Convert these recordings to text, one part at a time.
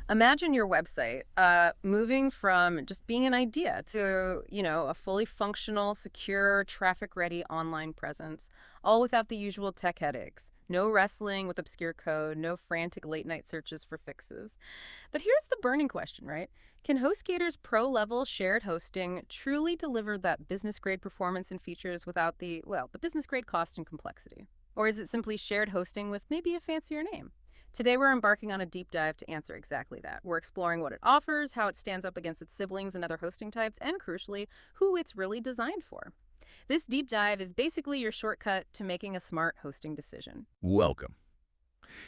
Imagine your website moving from just being an idea to, a fully functional, secure, traffic-ready online presence, all without the usual tech headaches. No wrestling with obscure code, no frantic late-night searches for fixes. But here's the burning question, right? Can HostGator's pro-level shared hosting truly deliver that business-grade performance and features without the business-grade cost and complexity? Or is it simply shared hosting with maybe a fancier name? Today, we're embarking on a deep dive to answer exactly that. We're exploring what it offers, how it stands up against its siblings and other hosting types, and crucially, who it's really designed for. This deep dive is basically your shortcut to making a smart hosting decision. Welcome.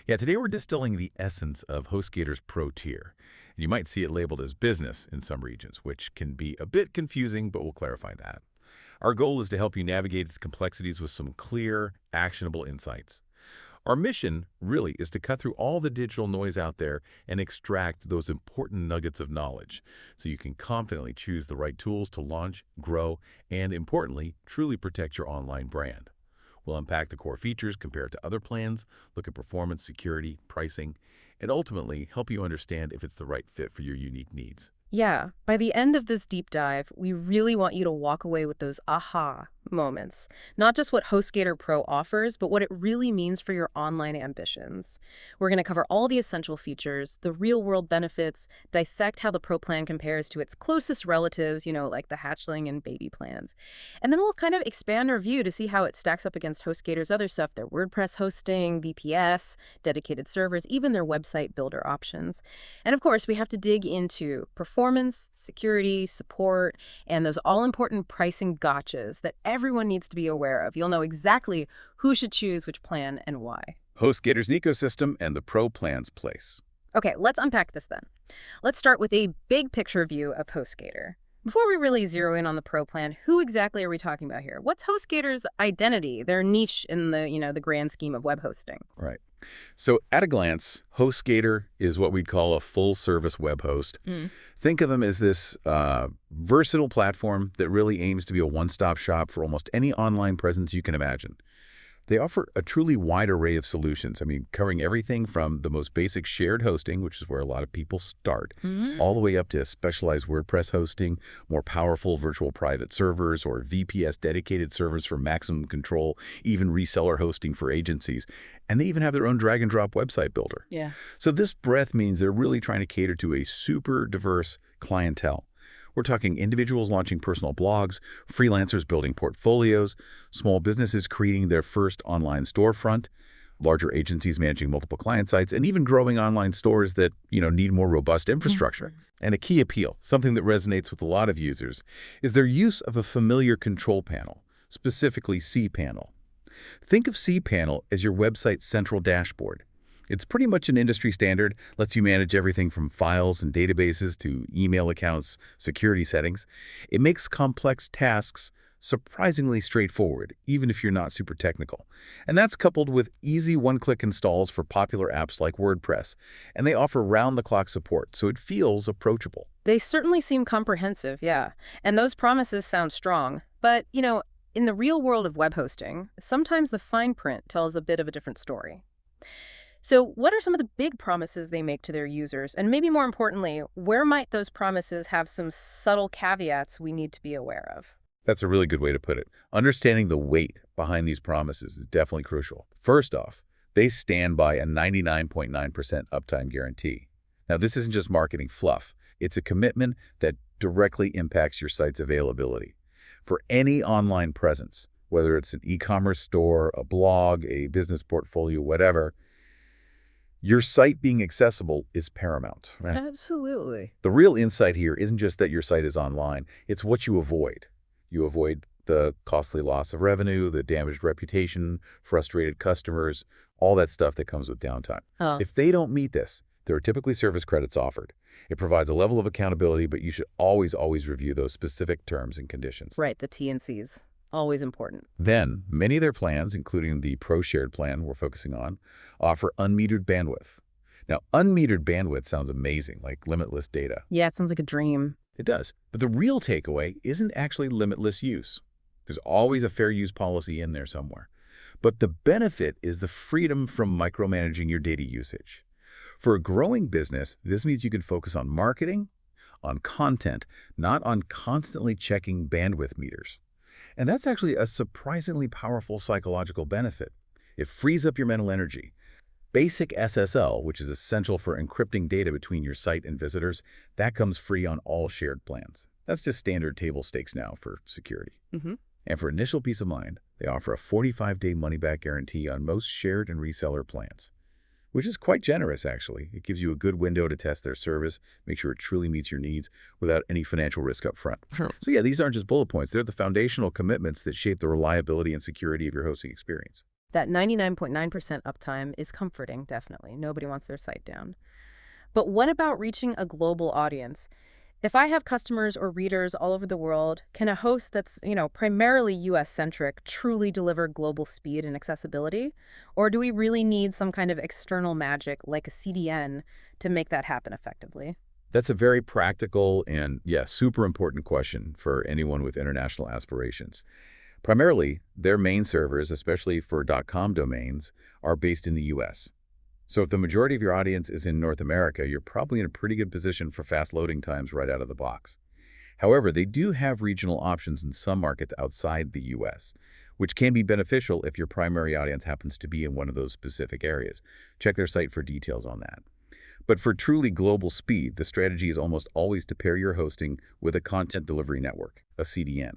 Yeah, today we're distilling the essence of HostGator's Pro tier. And you might see it labeled as business in some regions, which can be a bit confusing, but we'll clarify that. Our goal is to help you navigate its complexities with some clear, actionable insights. Our mission, really, is to cut through all the digital noise out there and extract those important nuggets of knowledge so you can confidently choose the right tools to launch, grow, and, importantly, truly protect your online brand. We'll unpack the core features, compare it to other plans, look at performance, security, pricing, and ultimately help you understand if it's the right fit for your unique needs. Yeah, by the end of this deep dive, we really want you to walk away with those aha moments. Not just what HostGator Pro offers, but what it really means for your online ambitions. We're going to cover all the essential features, the real-world benefits, dissect how the Pro plan compares to its closest relatives, like the hatchling and baby plans. And then we'll kind of expand our view to see how it stacks up against HostGator's other stuff, their WordPress hosting, VPS, dedicated servers, even their website builder options. And of course, we have to dig into performance, security, support, and those all-important pricing gotchas that everyone needs to be aware of. You'll know exactly who should choose which plan and why. HostGator's ecosystem and the Pro plan's place. Okay, let's unpack this then. Let's start with a big picture view of HostGator. Before we really zero in on the Pro plan, who exactly are we talking about here? What's HostGator's identity, their niche in the grand scheme of web hosting? Right. So at a glance, HostGator is what we'd call a full-service web host. Think of them as this versatile platform that really aims to be a one-stop shop for almost any online presence you can imagine. They offer a truly wide array of solutions. Covering everything from the most basic shared hosting, which is where a lot of people start, all the way up to specialized WordPress hosting, more powerful virtual private servers, or VPS dedicated servers for maximum control, even reseller hosting for agencies. And they even have their own drag-and-drop website builder. Yeah. So this breadth means they're really trying to cater to a super diverse clientele. We're talking individuals launching personal blogs, freelancers building portfolios, small businesses creating their first online storefront, larger agencies managing multiple client sites, and even growing online stores that, need more robust infrastructure. And a key appeal, something that resonates with a lot of users, is their use of a familiar control panel, specifically cPanel. Think of cPanel as your website's central dashboard. It's pretty much an industry standard, lets you manage everything from files and databases to email accounts, security settings. It makes complex tasks surprisingly straightforward, even if you're not super technical. And that's coupled with easy one-click installs for popular apps like WordPress. And they offer round-the-clock support, so it feels approachable. They certainly seem comprehensive, yeah. And those promises sound strong. But, in the real world of web hosting, sometimes the fine print tells a bit of a different story. So what are some of the big promises they make to their users? And maybe more importantly, where might those promises have some subtle caveats we need to be aware of? That's a really good way to put it. Understanding the weight behind these promises is definitely crucial. First off, they stand by a 99.9% uptime guarantee. Now, this isn't just marketing fluff. It's a commitment that directly impacts your site's availability. For any online presence, whether it's an e-commerce store, a blog, a business portfolio, whatever, your site being accessible is paramount. Right? Absolutely. The real insight here isn't just that your site is online. It's what you avoid. You avoid the costly loss of revenue, the damaged reputation, frustrated customers, all that stuff that comes with downtime. If they don't meet this, there are typically service credits offered. It provides a level of accountability, but you should always review those specific terms and conditions. Right, the T&Cs. Always important. Then, many of their plans, including the Pro Shared plan we're focusing on, offer unmetered bandwidth. Now, unmetered bandwidth sounds amazing, like limitless data. Yeah, it sounds like a dream. It does. But the real takeaway isn't actually limitless use. There's always a fair use policy in there somewhere. But the benefit is the freedom from micromanaging your data usage. For a growing business, this means you can focus on marketing, on content, not on constantly checking bandwidth meters. And that's actually a surprisingly powerful psychological benefit. It frees up your mental energy. Basic SSL, which is essential for encrypting data between your site and visitors, that comes free on all shared plans. That's just standard table stakes now for security. Mm-hmm. And for initial peace of mind, they offer a 45-day money-back guarantee on most shared and reseller plans, which is quite generous, actually. It gives you a good window to test their service, make sure it truly meets your needs without any financial risk up front. Sure. So yeah, these aren't just bullet points. They're the foundational commitments that shape the reliability and security of your hosting experience. That 99.9% uptime is comforting, definitely. Nobody wants their site down. But what about reaching a global audience? If I have customers or readers all over the world, can a host that's, primarily US-centric truly deliver global speed and accessibility? Or do we really need some kind of external magic like a CDN to make that happen effectively? That's a very practical and, super important question for anyone with international aspirations. Primarily, their main servers, especially for .com domains, are based in the US. So if the majority of your audience is in North America, you're probably in a pretty good position for fast loading times right out of the box. However, they do have regional options in some markets outside the US, which can be beneficial if your primary audience happens to be in one of those specific areas. Check their site for details on that. But for truly global speed, the strategy is almost always to pair your hosting with a content delivery network, a CDN,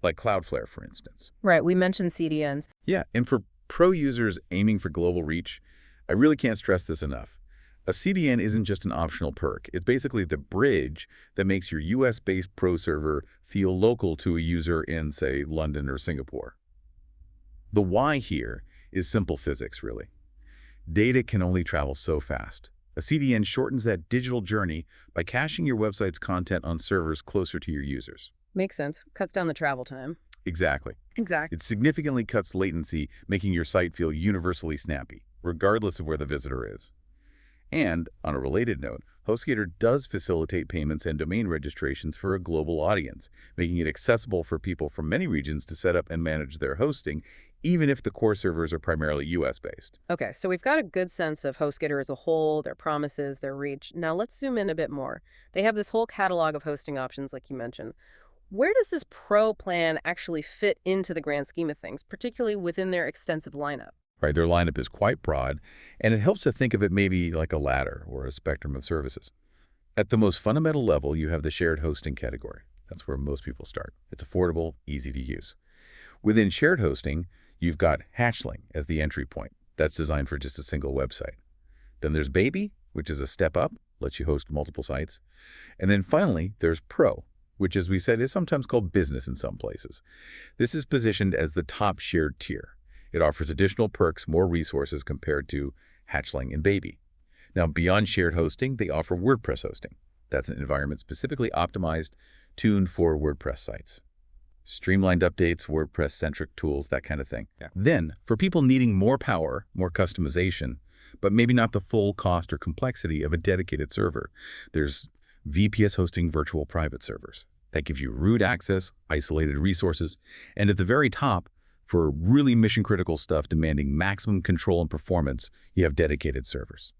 like Cloudflare, for instance. Right, we mentioned CDNs. Yeah, and for pro users aiming for global reach, I really can't stress this enough. A CDN isn't just an optional perk. It's basically the bridge that makes your US-based pro server feel local to a user in, say, London or Singapore. The why here is simple physics, really. Data can only travel so fast. A CDN shortens that digital journey by caching your website's content on servers closer to your users. Makes sense. Cuts down the travel time. Exactly. Exactly. It significantly cuts latency, making your site feel universally snappy, regardless of where the visitor is. And, on a related note, HostGator does facilitate payments and domain registrations for a global audience, making it accessible for people from many regions to set up and manage their hosting, even if the core servers are primarily US-based. Okay, so we've got a good sense of HostGator as a whole, their promises, their reach. Now let's zoom in a bit more. They have this whole catalog of hosting options, like you mentioned. Where does this Pro plan actually fit into the grand scheme of things, particularly within their extensive lineup? Right, their lineup is quite broad, and it helps to think of it maybe like a ladder or a spectrum of services. At the most fundamental level, you have the shared hosting category. That's where most people start. It's affordable, easy to use. Within shared hosting, you've got Hatchling as the entry point. That's designed for just a single website. Then there's Baby, which is a step up, lets you host multiple sites. And then finally, there's Pro, which, as we said, is sometimes called Business in some places. This is positioned as the top shared tier. It offers additional perks, more resources compared to Hatchling and Baby. Now, beyond shared hosting, they offer WordPress hosting. That's an environment specifically optimized, tuned for WordPress sites. Streamlined updates, WordPress-centric tools, that kind of thing. Yeah. Then, for people needing more power, more customization, but maybe not the full cost or complexity of a dedicated server, there's VPS hosting virtual private servers. That gives you root access, isolated resources, and at the very top, for really mission-critical stuff demanding maximum control and performance, you have dedicated servers.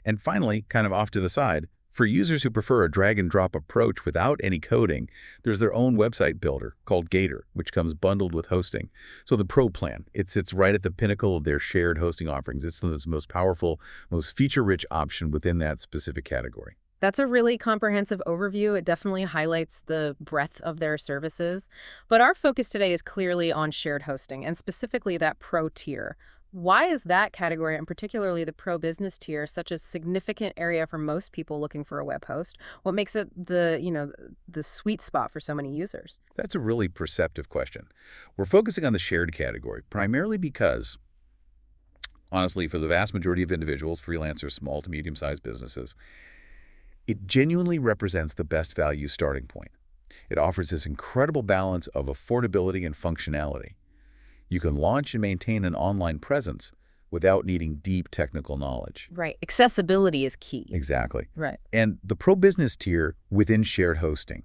And finally, kind of off to the side, for users who prefer a drag-and-drop approach without any coding, there's their own website builder called Gator, which comes bundled with hosting. So the Pro plan, it sits right at the pinnacle of their shared hosting offerings. It's the most powerful, most feature-rich option within that specific category. That's a really comprehensive overview. It definitely highlights the breadth of their services. But our focus today is clearly on shared hosting, and specifically that Pro tier. Why is that category, and particularly the Pro Business tier, such a significant area for most people looking for a web host? What makes it the sweet spot for so many users? That's a really perceptive question. We're focusing on the shared category, primarily because, honestly, for the vast majority of individuals, freelancers, small to medium-sized businesses, it genuinely represents the best value starting point. It offers this incredible balance of affordability and functionality. You can launch and maintain an online presence without needing deep technical knowledge. Right. Accessibility is key. Exactly. Right. And the Pro Business tier within shared hosting.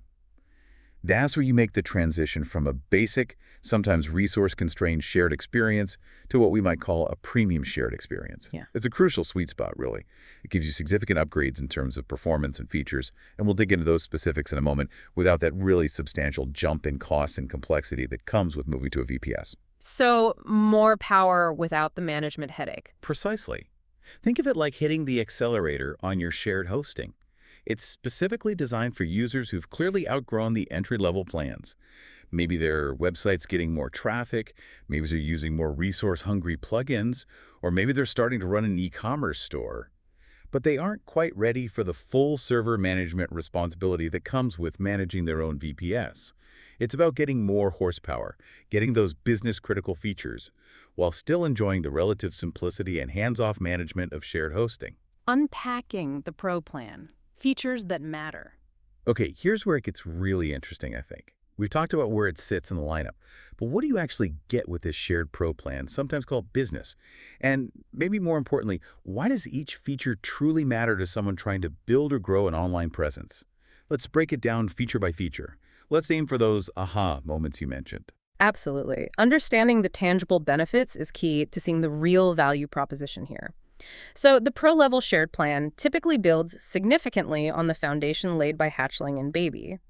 That's where you make the transition from a basic, sometimes resource-constrained shared experience to what we might call a premium shared experience. Yeah. It's a crucial sweet spot, really. It gives you significant upgrades in terms of performance and features, and we'll dig into those specifics in a moment without that really substantial jump in cost and complexity that comes with moving to a VPS. So more power without the management headache. Precisely. Think of it like hitting the accelerator on your shared hosting. It's specifically designed for users who've clearly outgrown the entry-level plans. Maybe their website's getting more traffic, maybe they're using more resource-hungry plugins, or maybe they're starting to run an e-commerce store. But they aren't quite ready for the full server management responsibility that comes with managing their own VPS. It's about getting more horsepower, getting those business-critical features, while still enjoying the relative simplicity and hands-off management of shared hosting. Unpacking the Pro Plan. Features that matter. Okay, here's where it gets really interesting, I think. We've talked about where it sits in the lineup, but what do you actually get with this shared Pro Plan, sometimes called business? And maybe more importantly, why does each feature truly matter to someone trying to build or grow an online presence? Let's break it down feature by feature. Let's aim for those aha moments you mentioned. Absolutely. Understanding the tangible benefits is key to seeing the real value proposition here. So the pro-level shared plan typically builds significantly on the foundation laid by Hatchling and Baby.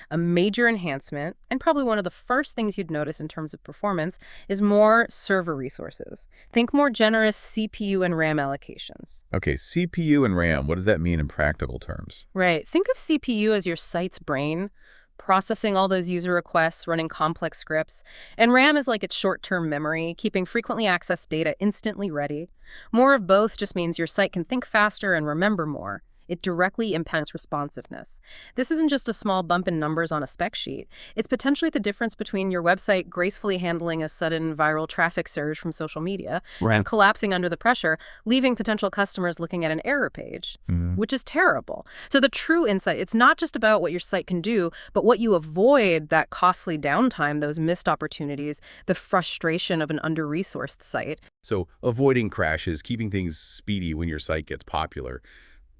A major enhancement, and probably one of the first things you'd notice in terms of performance, is more server resources. Think more generous CPU and RAM allocations. Okay, CPU and RAM, what does that mean in practical terms? Right. Think of CPU as your site's brain, processing all those user requests, running complex scripts, and RAM is like its short-term memory, keeping frequently accessed data instantly ready. More of both just means your site can think faster and remember more. It directly impacts responsiveness. This isn't just a small bump in numbers on a spec sheet. It's potentially the difference between your website gracefully handling a sudden viral traffic surge from social media and collapsing under the pressure, leaving potential customers looking at an error page, which is terrible. So the true insight, it's not just about what your site can do, but what you avoid, that costly downtime, those missed opportunities, the frustration of an under-resourced site. So avoiding crashes, keeping things speedy when your site gets popular.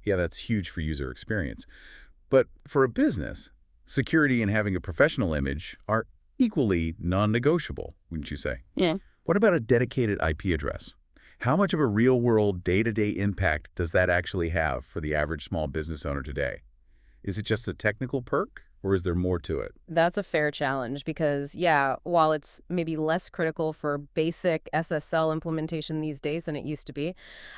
Yeah, that's huge for user experience. But for a business, security and having a professional image are equally non-negotiable, wouldn't you say? Yeah. What about a dedicated IP address? How much of a real-world, day-to-day impact does that actually have for the average small business owner today? Is it just a technical perk, or is there more to it? That's a fair challenge because, yeah, while it's maybe less critical for basic SSL implementation these days than it used to be,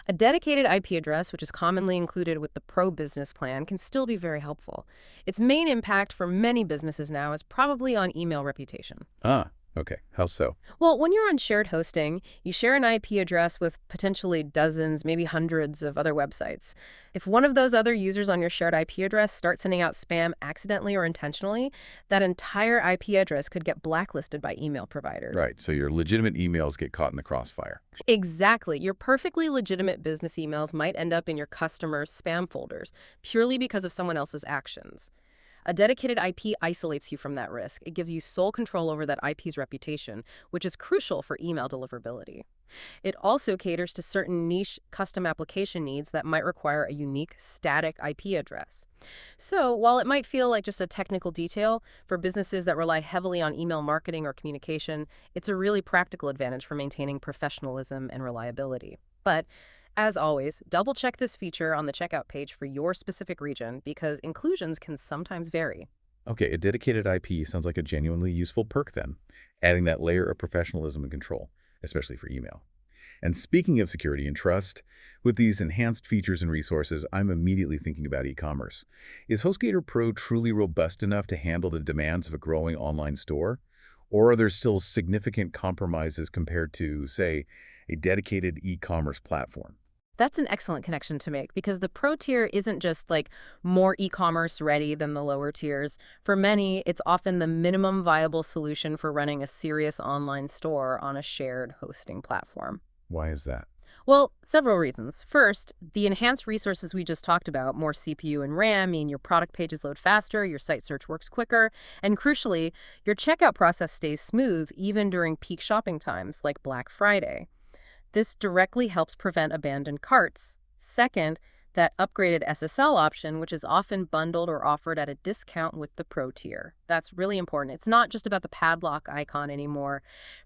a dedicated IP address, which is commonly included with the Pro Business Plan, can still be very helpful. Its main impact for many businesses now is probably on email reputation. Okay. How so? Well, when you're on shared hosting, you share an IP address with potentially dozens, maybe hundreds of other websites. If one of those other users on your shared IP address starts sending out spam accidentally or intentionally, that entire IP address could get blacklisted by email providers. Right, so your legitimate emails get caught in the crossfire. Exactly. Your perfectly legitimate business emails might end up in your customers' spam folders purely because of someone else's actions. A dedicated IP isolates you from that risk. It gives you sole control over that IP's reputation, which is crucial for email deliverability. It also caters to certain niche custom application needs that might require a unique static IP address. So while it might feel like just a technical detail, for businesses that rely heavily on email marketing or communication, it's a really practical advantage for maintaining professionalism and reliability. But as always, double-check this feature on the checkout page for your specific region because inclusions can sometimes vary. Okay, a dedicated IP sounds like a genuinely useful perk then, adding that layer of professionalism and control, especially for email. And speaking of security and trust, with these enhanced features and resources, I'm immediately thinking about e-commerce. Is HostGator Pro truly robust enough to handle the demands of a growing online store? Or are there still significant compromises compared to, say, a dedicated e-commerce platform? That's an excellent connection to make because the Pro tier isn't just like more e-commerce ready than the lower tiers. For many, it's often the minimum viable solution for running a serious online store on a shared hosting platform. Why is that? Well, several reasons. First, the enhanced resources we just talked about, more CPU and RAM, mean your product pages load faster, your site search works quicker, and crucially, your checkout process stays smooth even during peak shopping times like Black Friday. This directly helps prevent abandoned carts. Second, that upgraded SSL option, which is often bundled or offered at a discount with the Pro tier. That's really important. It's not just about the padlock icon anymore.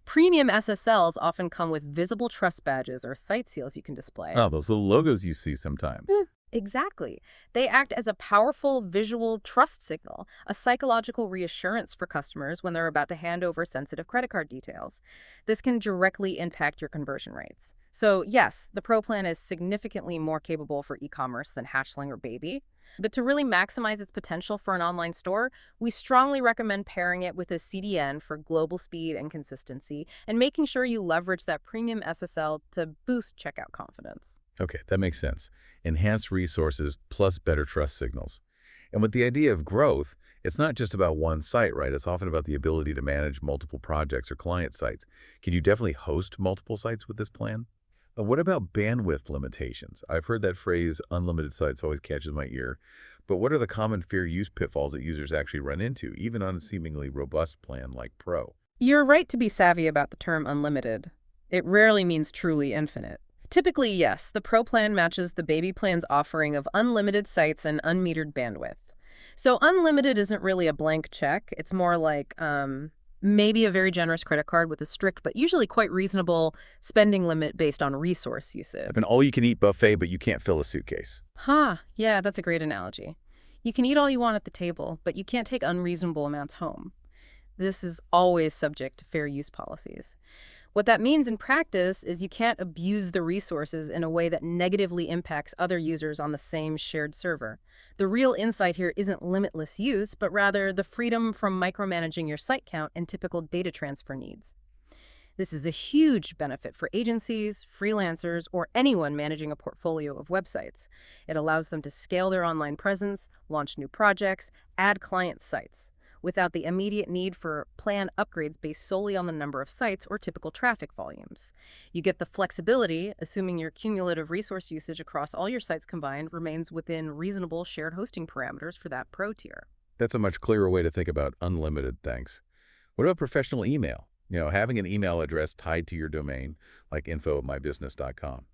Premium SSLs often come with visible trust badges or site seals you can display. Oh, those little logos you see sometimes. Exactly. They act as a powerful visual trust signal, a psychological reassurance for customers when they're about to hand over sensitive credit card details. This can directly impact your conversion rates. So yes, the Pro plan is significantly more capable for e-commerce than Hatchling or Baby. But to really maximize its potential for an online store, we strongly recommend pairing it with a CDN for global speed and consistency, and making sure you leverage that premium SSL to boost checkout confidence. Okay, that makes sense. Enhanced resources plus better trust signals. And with the idea of growth, it's not just about one site, right? It's often about the ability to manage multiple projects or client sites. Can you definitely host multiple sites with this plan? What about bandwidth limitations? I've heard that phrase, unlimited sites, always catches my ear. But what are the common fair use pitfalls that users actually run into, even on a seemingly robust plan like Pro? You're right to be savvy about the term unlimited. It rarely means truly infinite. Typically, yes, the Pro plan matches the Baby plan's offering of unlimited sites and unmetered bandwidth. So unlimited isn't really a blank check. It's more like maybe a very generous credit card with a strict but usually quite reasonable spending limit based on resource usage. Like an all-you-can-eat buffet, but you can't fill a suitcase. Yeah, that's a great analogy. You can eat all you want at the table, but you can't take unreasonable amounts home. This is always subject to fair use policies. What that means in practice is you can't abuse the resources in a way that negatively impacts other users on the same shared server. The real insight here isn't limitless use, but rather the freedom from micromanaging your site count and typical data transfer needs. This is a huge benefit for agencies, freelancers, or anyone managing a portfolio of websites. It allows them to scale their online presence, launch new projects, add client sites, without the immediate need for plan upgrades based solely on the number of sites or typical traffic volumes. You get the flexibility, assuming your cumulative resource usage across all your sites combined remains within reasonable shared hosting parameters for that Pro tier. That's a much clearer way to think about unlimited, thanks. What about professional email? Having an email address tied to your domain, like info@mybusiness.com,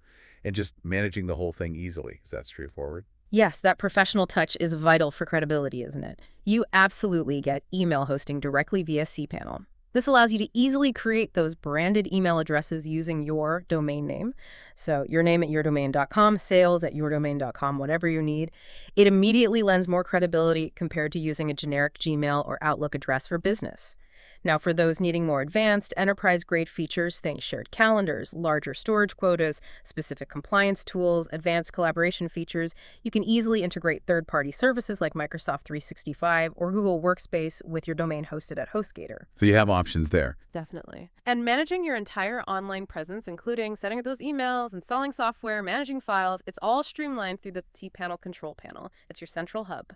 and just managing the whole thing easily. Is that straightforward? Yes, that professional touch is vital for credibility, isn't it? You absolutely get email hosting directly via cPanel. This allows you to easily create those branded email addresses using your domain name. So your name at yourdomain.com, sales at yourdomain.com, whatever you need. It immediately lends more credibility compared to using a generic Gmail or Outlook address for business. Now, for those needing more advanced, enterprise-grade features, think shared calendars, larger storage quotas, specific compliance tools, advanced collaboration features, you can easily integrate third-party services like Microsoft 365 or Google Workspace with your domain hosted at HostGator. So you have options there. Definitely. And managing your entire online presence, including setting up those emails, installing software, managing files, it's all streamlined through the cPanel control panel. It's your central hub.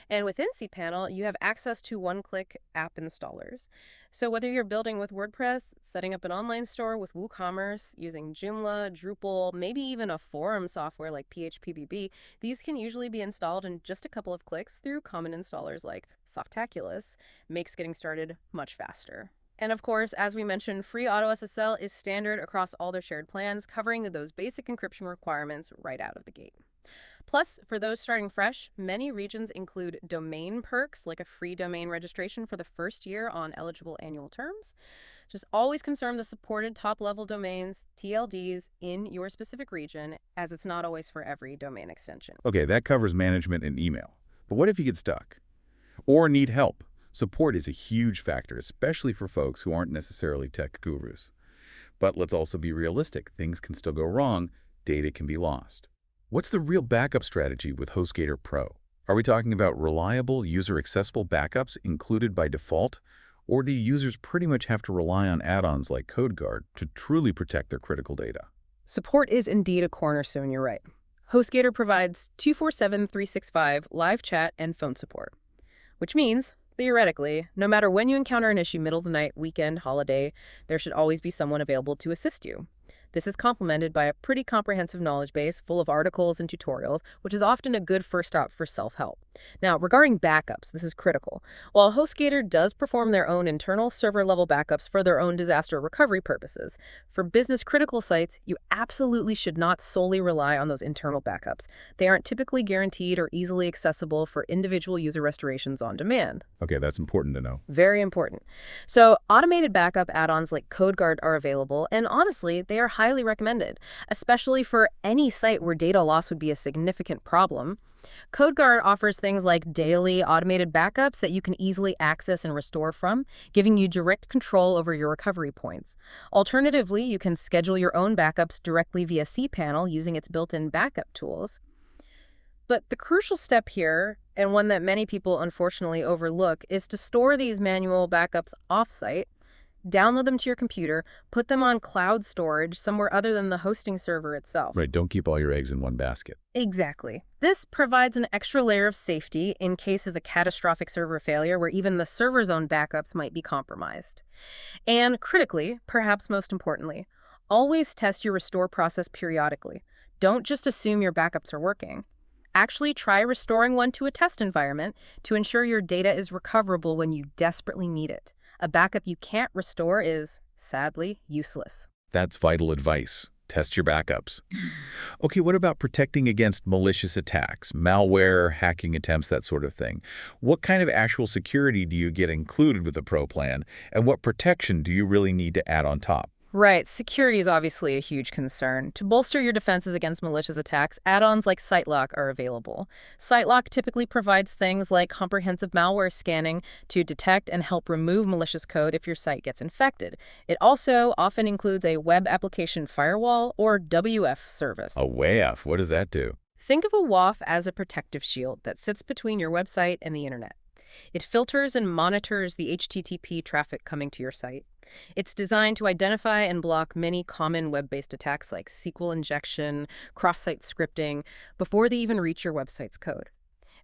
And within cPanel, you have access to one-click app installers. So whether you're building with WordPress, setting up an online store with WooCommerce, using Joomla, Drupal, maybe even a forum software like PHPBB, these can usually be installed in just a couple of clicks through common installers like Softaculous. Makes getting started much faster. And of course, as we mentioned, free auto SSL is standard across all their shared plans, covering those basic encryption requirements right out of the gate. Plus, for those starting fresh, many regions include domain perks, like a free domain registration for the first year on eligible annual terms. Just always confirm the supported top-level domains, TLDs, in your specific region, as it's not always for every domain extension. Okay, that covers management and email. But what if you get stuck or need help? Support is a huge factor, especially for folks who aren't necessarily tech gurus. But let's also be realistic. Things can still go wrong. Data can be lost. What's the real backup strategy with HostGator Pro? Are we talking about reliable, user-accessible backups included by default? Or do users pretty much have to rely on add-ons like CodeGuard to truly protect their critical data? Support is indeed a cornerstone, you're right. HostGator provides 24/7/365 live chat and phone support, which means, theoretically, no matter when you encounter an issue, middle of the night, weekend, holiday, there should always be someone available to assist you. This is complemented by a pretty comprehensive knowledge base full of articles and tutorials, which is often a good first stop for self-help. Now, regarding backups, this is critical. While HostGator does perform their own internal server-level backups for their own disaster recovery purposes, for business-critical sites, you absolutely should not solely rely on those internal backups. They aren't typically guaranteed or easily accessible for individual user restorations on demand. Okay, that's important to know. Very important. So, automated backup add-ons like CodeGuard are available, and honestly, they are highly recommended, especially for any site where data loss would be a significant problem. CodeGuard offers things like daily automated backups that you can easily access and restore from, giving you direct control over your recovery points. Alternatively, you can schedule your own backups directly via cPanel using its built-in backup tools. But the crucial step here, and one that many people unfortunately overlook, is to store these manual backups offsite, download them to your computer, put them on cloud storage somewhere other than the hosting server itself. Right, don't keep all your eggs in one basket. Exactly. This provides an extra layer of safety in case of a catastrophic server failure where even the server's own backups might be compromised. And critically, perhaps most importantly, always test your restore process periodically. Don't just assume your backups are working. Actually try restoring one to a test environment to ensure your data is recoverable when you desperately need it. A backup you can't restore is, sadly, useless. That's vital advice. Test your backups. Okay, what about protecting against malicious attacks, malware, hacking attempts, that sort of thing? What kind of actual security do you get included with the Pro Plan, and what protection do you really need to add on top? Right, security is obviously a huge concern. To bolster your defenses against malicious attacks, add-ons like SiteLock are available. SiteLock typically provides things like comprehensive malware scanning to detect and help remove malicious code if your site gets infected. It also often includes a web application firewall or WF service. A WAF, what does that do? Think of a WAF as a protective shield that sits between your website and the internet. It filters and monitors the HTTP traffic coming to your site. It's designed to identify and block many common web-based attacks like SQL injection, cross-site scripting, before they even reach your website's code.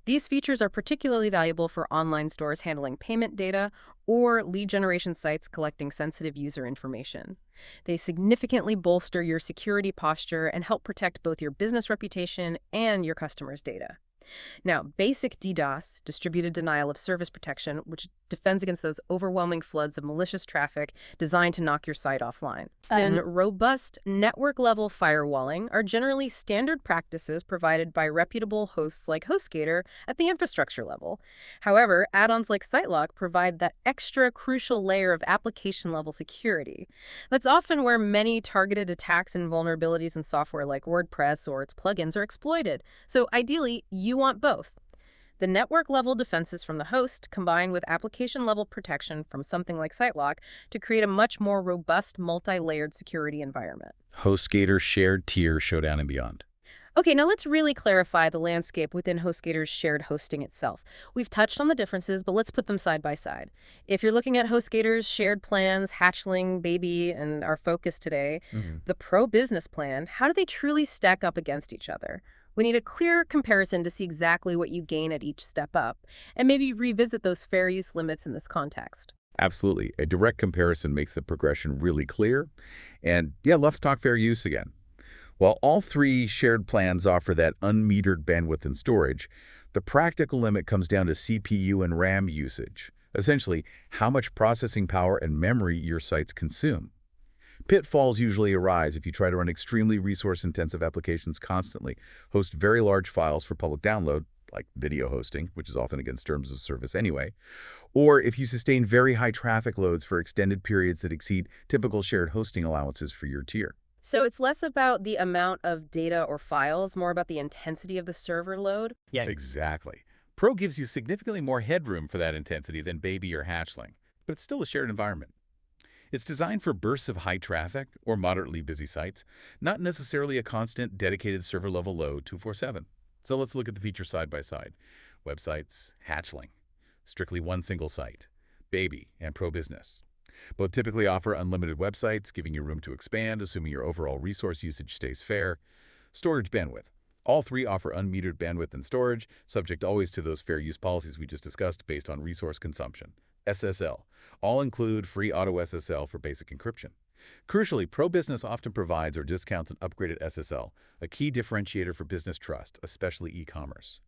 These features are particularly valuable for online stores handling payment data or lead generation sites collecting sensitive user information. They significantly bolster your security posture and help protect both your business reputation and your customers' data. Now, basic DDoS, distributed denial of service protection, which defends against those overwhelming floods of malicious traffic designed to knock your site offline. Then, robust network-level firewalling are generally standard practices provided by reputable hosts like HostGator at the infrastructure level. However, add-ons like SiteLock provide that extra crucial layer of application-level security. That's often where many targeted attacks and vulnerabilities in software like WordPress or its plugins are exploited. So ideally, you want both. The network-level defenses from the host combined with application-level protection from something like SiteLock to create a much more robust, multi-layered security environment. HostGator shared tier showdown and beyond. Okay, now let's really clarify the landscape within HostGator's shared hosting itself. We've touched on the differences, but let's put them side by side. If you're looking at HostGator's shared plans, Hatchling, Baby, and our focus today, the Pro Business Plan, how do they truly stack up against each other? We need a clear comparison to see exactly what you gain at each step up, and maybe revisit those fair use limits in this context. Absolutely. A direct comparison makes the progression really clear. And yeah, let's talk fair use again. While all three shared plans offer that unmetered bandwidth and storage, the practical limit comes down to CPU and RAM usage, essentially how much processing power and memory your sites consume. Pitfalls usually arise if you try to run extremely resource-intensive applications constantly, host very large files for public download, like video hosting, which is often against terms of service anyway, or if you sustain very high traffic loads for extended periods that exceed typical shared hosting allowances for your tier. So it's less about the amount of data or files, more about the intensity of the server load? Yeah, exactly. Pro gives you significantly more headroom for that intensity than Baby or Hatchling, but it's still a shared environment. It's designed for bursts of high traffic or moderately busy sites, not necessarily a constant dedicated server-level load 24/7. So let's look at the features side by side. Websites, Hatchling, strictly one single site, Baby, and Pro Business. Both typically offer unlimited websites, giving you room to expand, assuming your overall resource usage stays fair. Storage bandwidth. All three offer unmetered bandwidth and storage, subject always to those fair use policies we just discussed based on resource consumption. SSL. All include free auto SSL for basic encryption. Crucially, Pro Business often provides or discounts an upgraded SSL, a key differentiator for business trust, especially e-commerce.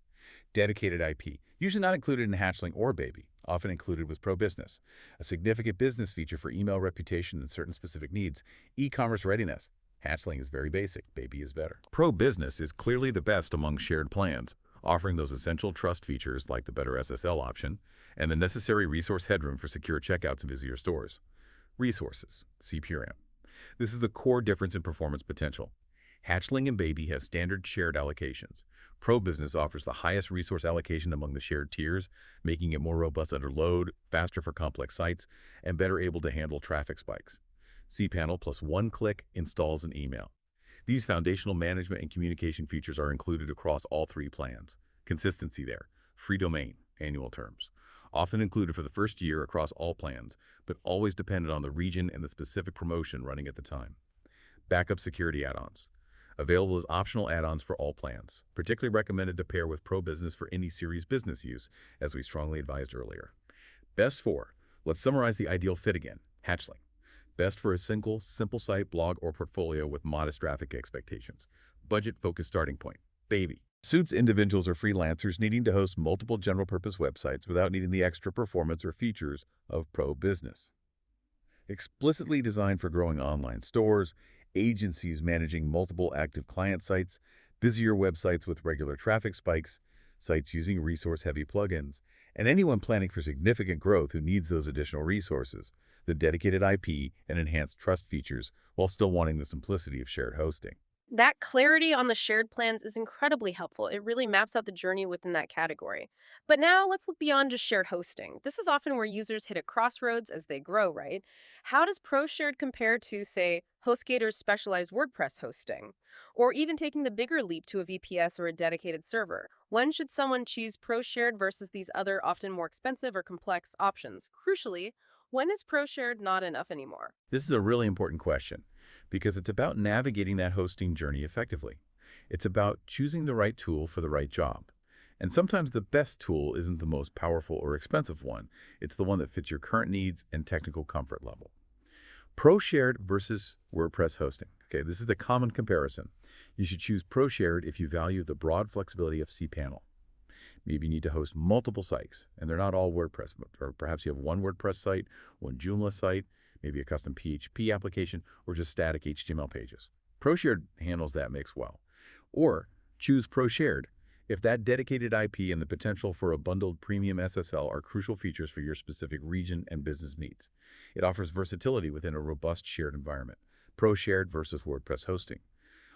Dedicated IP, usually not included in Hatchling or Baby, often included with Pro Business. A significant business feature for email reputation and certain specific needs. E-commerce readiness. Hatchling is very basic, Baby is better. Pro Business is clearly the best among shared plans, offering those essential trust features like the better SSL option and the necessary resource headroom for secure checkouts and busier stores. Resources, cPanel. This is the core difference in performance potential. Hatchling and Baby have standard shared allocations. Pro Business offers the highest resource allocation among the shared tiers, making it more robust under load, faster for complex sites, and better able to handle traffic spikes. cPanel plus one-click installs an email. These foundational management and communication features are included across all three plans. Consistency there. Free domain, annual terms. Often included for the first year across all plans, but always dependent on the region and the specific promotion running at the time. Backup security add-ons. Available as optional add-ons for all plans, particularly recommended to pair with Pro Business for any series business use, as we strongly advised earlier. Best for. Let's summarize the ideal fit again. Hatchling. Best for a simple site, blog, or portfolio with modest traffic expectations. Budget-focused starting point. Baby. Suits individuals or freelancers needing to host multiple general-purpose websites without needing the extra performance or features of Pro Business. Explicitly designed for growing online stores, agencies managing multiple active client sites, busier websites with regular traffic spikes, sites using resource-heavy plugins, and anyone planning for significant growth who needs those additional resources, the dedicated IP and enhanced trust features, while still wanting the simplicity of shared hosting. That clarity on the shared plans is incredibly helpful. It really maps out the journey within that category. But now let's look beyond just shared hosting. This is often where users hit a crossroads as they grow, right? How does ProShared compare to, say, HostGator's specialized WordPress hosting? Or even taking the bigger leap to a VPS or a dedicated server? When should someone choose ProShared versus these other, often more expensive or complex options? Crucially, when is ProShared not enough anymore? This is a really important question because it's about navigating that hosting journey effectively. It's about choosing the right tool for the right job. And sometimes the best tool isn't the most powerful or expensive one. It's the one that fits your current needs and technical comfort level. ProShared versus WordPress hosting. Okay, this is the common comparison. You should choose ProShared if you value the broad flexibility of cPanel. Maybe you need to host multiple sites, and they're not all WordPress, or perhaps you have one WordPress site, one Joomla site, maybe a custom PHP application, or just static HTML pages. ProShared handles that mix well. Or choose ProShared if that dedicated IP and the potential for a bundled premium SSL are crucial features for your specific region and business needs. It offers versatility within a robust shared environment. ProShared versus WordPress hosting.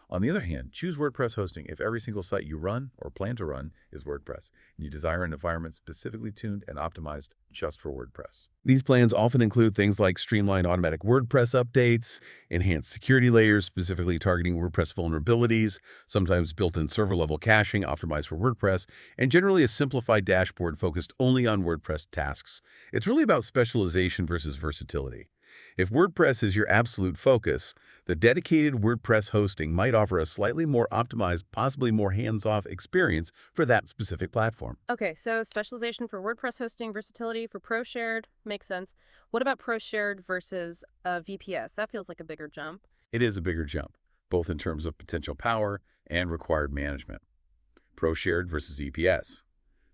On the other hand, choose WordPress hosting if every single site you run or plan to run is WordPress, and you desire an environment specifically tuned and optimized just for WordPress. These plans often include things like streamlined automatic WordPress updates, enhanced security layers specifically targeting WordPress vulnerabilities, sometimes built-in server-level caching optimized for WordPress, and generally a simplified dashboard focused only on WordPress tasks. It's really about specialization versus versatility. If WordPress is your absolute focus, the dedicated WordPress hosting might offer a slightly more optimized, possibly more hands-off experience for that specific platform. Okay, so specialization for WordPress hosting, versatility for ProShared, makes sense. What about ProShared versus VPS? That feels like a bigger jump. It is a bigger jump, both in terms of potential power and required management. ProShared versus VPS.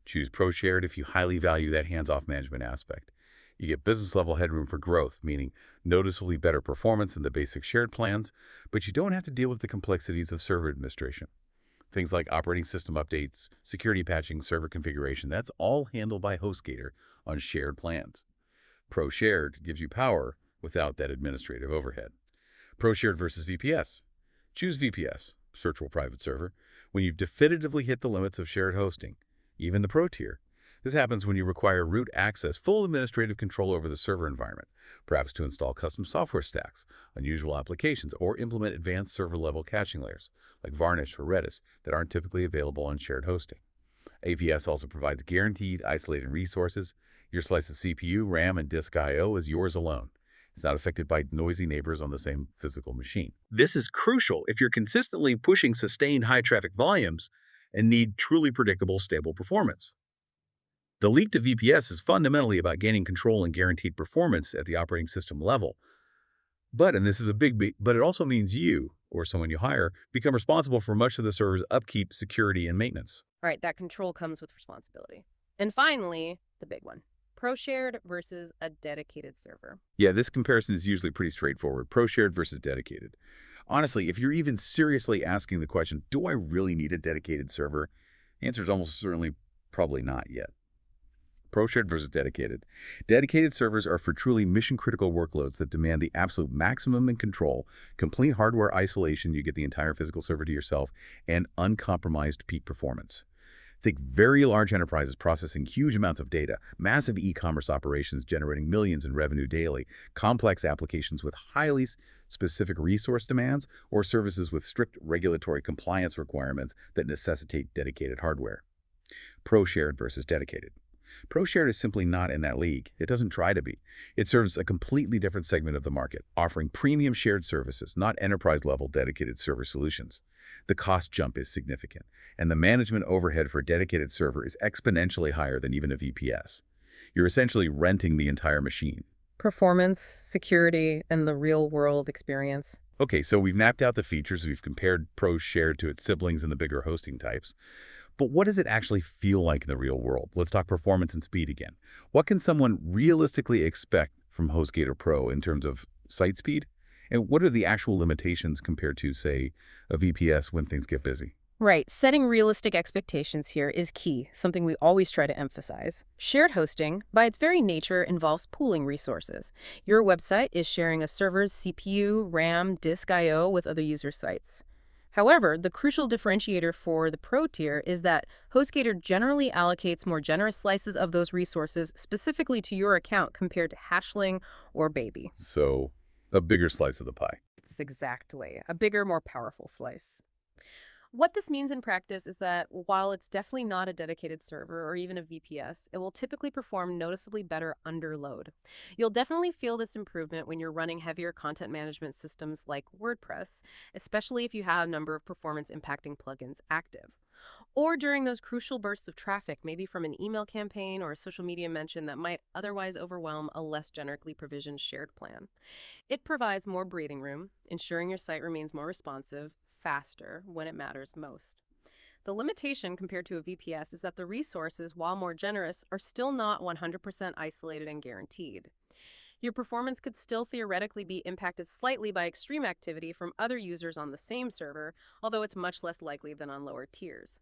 Choose ProShared if you highly value that hands-off management aspect. You get business-level headroom for growth, meaning noticeably better performance than the basic shared plans, but you don't have to deal with the complexities of server administration. Things like operating system updates, security patching, server configuration, that's all handled by HostGator on shared plans. ProShared gives you power without that administrative overhead. ProShared versus VPS. Choose VPS, virtual private server, when you've definitively hit the limits of shared hosting, even the Pro tier. This happens when you require root access, full administrative control over the server environment, perhaps to install custom software stacks, unusual applications, or implement advanced server-level caching layers, like Varnish or Redis, that aren't typically available on shared hosting. AVS also provides guaranteed isolated resources. Your slice of CPU, RAM, and disk I/O is yours alone. It's not affected by noisy neighbors on the same physical machine. This is crucial if you're consistently pushing sustained high-traffic volumes and need truly predictable, stable performance. The leap to VPS is fundamentally about gaining control and guaranteed performance at the operating system level. And this is a but it also means you, or someone you hire, become responsible for much of the server's upkeep, security, and maintenance. Right, that control comes with responsibility. And finally, the big one. Pro shared versus a dedicated server. Yeah, this comparison is usually pretty straightforward. Pro shared versus dedicated. Honestly, if you're even seriously asking the question, do I really need a dedicated server? The answer is almost certainly probably not yet. Pro shared versus dedicated. Dedicated servers are for truly mission-critical workloads that demand the absolute maximum in control, complete hardware isolation, you get the entire physical server to yourself, and uncompromised peak performance. Think very large enterprises processing huge amounts of data, massive e-commerce operations generating millions in revenue daily, complex applications with highly specific resource demands, or services with strict regulatory compliance requirements that necessitate dedicated hardware. Pro-shared versus dedicated. Pro-shared is simply not in that league. It doesn't try to be. It serves a completely different segment of the market, offering premium shared services, not enterprise-level dedicated server solutions. The cost jump is significant, and the management overhead for a dedicated server is exponentially higher than even a VPS. You're essentially renting the entire machine. Performance, security, and the real-world experience. Okay, so we've mapped out the features, we've compared Pro shared to its siblings in the bigger hosting types. But what does it actually feel like in the real world? Let's talk performance and speed again. What can someone realistically expect from HostGator Pro in terms of site speed? And what are the actual limitations compared to, say, a VPS when things get busy? Right, setting realistic expectations here is key, something we always try to emphasize. Shared hosting, by its very nature, involves pooling resources. Your website is sharing a server's CPU, RAM, disk I/O with other user sites. However, the crucial differentiator for the Pro tier is that HostGator generally allocates more generous slices of those resources specifically to your account compared to Hashling or Baby. So, a bigger slice of the pie. It's exactly a bigger, more powerful slice. What this means in practice is that while it's definitely not a dedicated server or even a VPS, it will typically perform noticeably better under load. You'll definitely feel this improvement when you're running heavier content management systems like WordPress, especially if you have a number of performance impacting plugins active. Or during those crucial bursts of traffic, maybe from an email campaign or a social media mention that might otherwise overwhelm a less generically provisioned shared plan. It provides more breathing room, ensuring your site remains more responsive, faster when it matters most. The limitation compared to a VPS is that the resources, while more generous, are still not 100% isolated and guaranteed. Your performance could still theoretically be impacted slightly by extreme activity from other users on the same server, although it's much less likely than on lower tiers.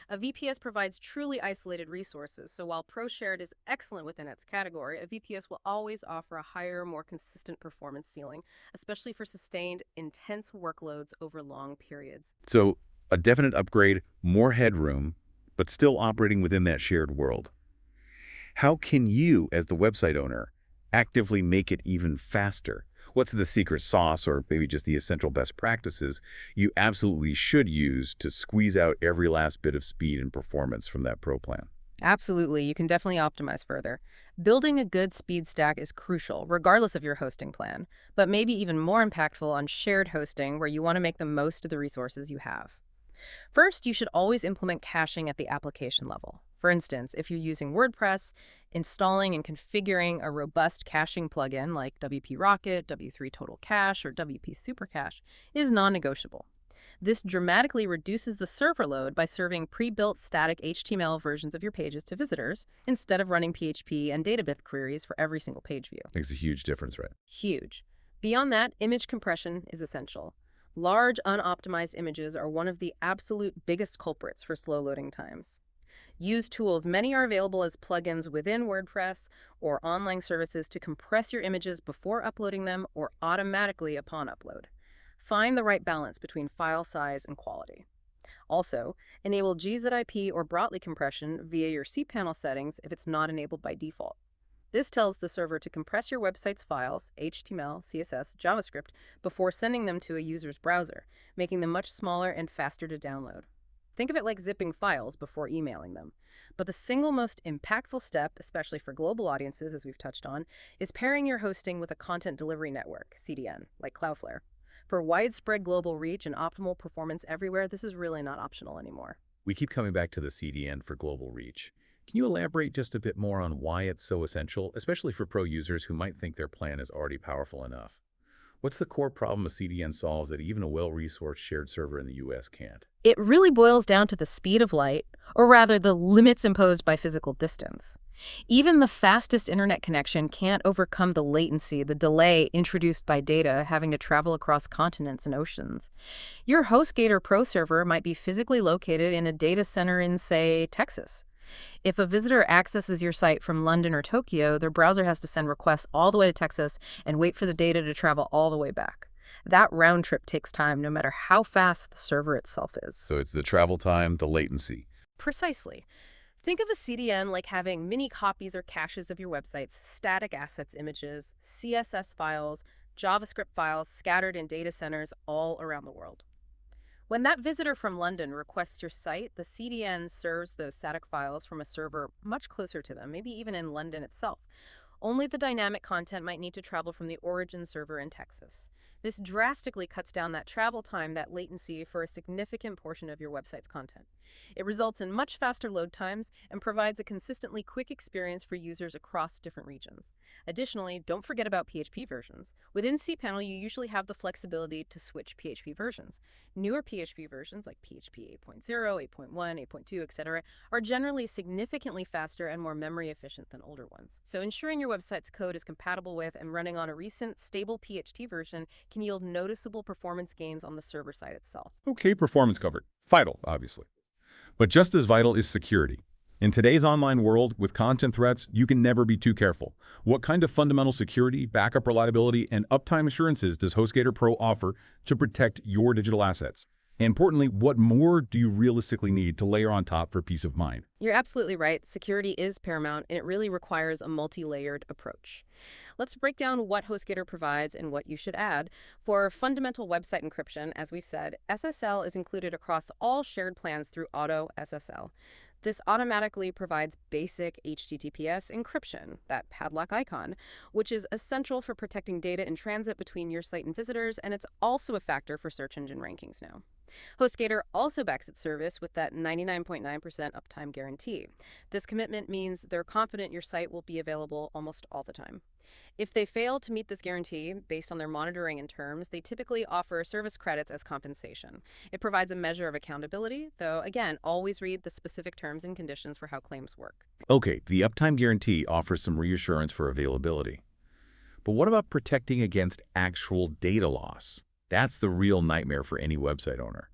A VPS provides truly isolated resources, so while ProShared is excellent within its category, a VPS will always offer a higher, more consistent performance ceiling, especially for sustained, intense workloads over long periods. So, a definite upgrade, more headroom, but still operating within that shared world. How can you, as the website owner, actively make it even faster? What's the secret sauce, or maybe just the essential best practices you absolutely should use to squeeze out every last bit of speed and performance from that Pro plan? Absolutely, you can definitely optimize further. Building a good speed stack is crucial, regardless of your hosting plan, but maybe even more impactful on shared hosting where you want to make the most of the resources you have. First, you should always implement caching at the application level. For instance, if you're using WordPress, installing and configuring a robust caching plugin like WP Rocket, W3 Total Cache, or WP Super Cache is non-negotiable. This dramatically reduces the server load by serving pre-built static HTML versions of your pages to visitors instead of running PHP and database queries for every single page view. Makes a huge difference, right? Huge. Beyond that, image compression is essential. Large, unoptimized images are one of the absolute biggest culprits for slow loading times. Use tools. Many are available as plugins within WordPress or online services to compress your images before uploading them or automatically upon upload. Find the right balance between file size and quality. Also, enable gzip or Brotli compression via your cPanel settings if it's not enabled by default. This tells the server to compress your website's files, HTML, CSS, JavaScript, before sending them to a user's browser, making them much smaller and faster to download. Think of it like zipping files before emailing them. But the single most impactful step, especially for global audiences, as we've touched on, is pairing your hosting with a content delivery network, CDN, like Cloudflare. For widespread global reach and optimal performance everywhere, this is really not optional anymore. We keep coming back to the CDN for global reach. Can you elaborate just a bit more on why it's so essential, especially for pro users who might think their plan is already powerful enough? What's the core problem a CDN solves that even a well-resourced shared server in the US can't? It really boils down to the speed of light, or rather the limits imposed by physical distance. Even the fastest internet connection can't overcome the latency, the delay introduced by data having to travel across continents and oceans. Your HostGator Pro server might be physically located in a data center in, say, Texas. If a visitor accesses your site from London or Tokyo, their browser has to send requests all the way to Texas and wait for the data to travel all the way back. That round trip takes time, no matter how fast the server itself is. So it's the travel time, the latency. Precisely. Think of a CDN like having mini copies or caches of your website's static assets images, CSS files, JavaScript files scattered in data centers all around the world. When that visitor from London requests your site, the CDN serves those static files from a server much closer to them, maybe even in London itself. Only the dynamic content might need to travel from the origin server in Texas. This drastically cuts down that travel time, that latency, for a significant portion of your website's content. It results in much faster load times and provides a consistently quick experience for users across different regions. Additionally, don't forget about PHP versions. Within cPanel, you usually have the flexibility to switch PHP versions. Newer PHP versions like PHP 8.0, 8.1, 8.2, etc. are generally significantly faster and more memory efficient than older ones. So ensuring your website's code is compatible with and running on a recent, stable PHP version can yield noticeable performance gains on the server side itself. Okay, performance covered. Vital, obviously. But just as vital is security. In today's online world, with content threats, you can never be too careful. What kind of fundamental security, backup reliability, and uptime assurances does HostGator Pro offer to protect your digital assets? And importantly, what more do you realistically need to layer on top for peace of mind? You're absolutely right. Security is paramount, and it really requires a multi-layered approach. Let's break down what HostGator provides and what you should add. For fundamental website encryption, as we've said, SSL is included across all shared plans through Auto SSL. This automatically provides basic HTTPS encryption, that padlock icon, which is essential for protecting data in transit between your site and visitors, and it's also a factor for search engine rankings now. HostGator also backs its service with that 99.9% uptime guarantee. This commitment means they're confident your site will be available almost all the time. If they fail to meet this guarantee based on their monitoring and terms, they typically offer service credits as compensation. It provides a measure of accountability, though, again, always read the specific terms and conditions for how claims work. Okay, the uptime guarantee offers some reassurance for availability. But what about protecting against actual data loss? That's the real nightmare for any website owner.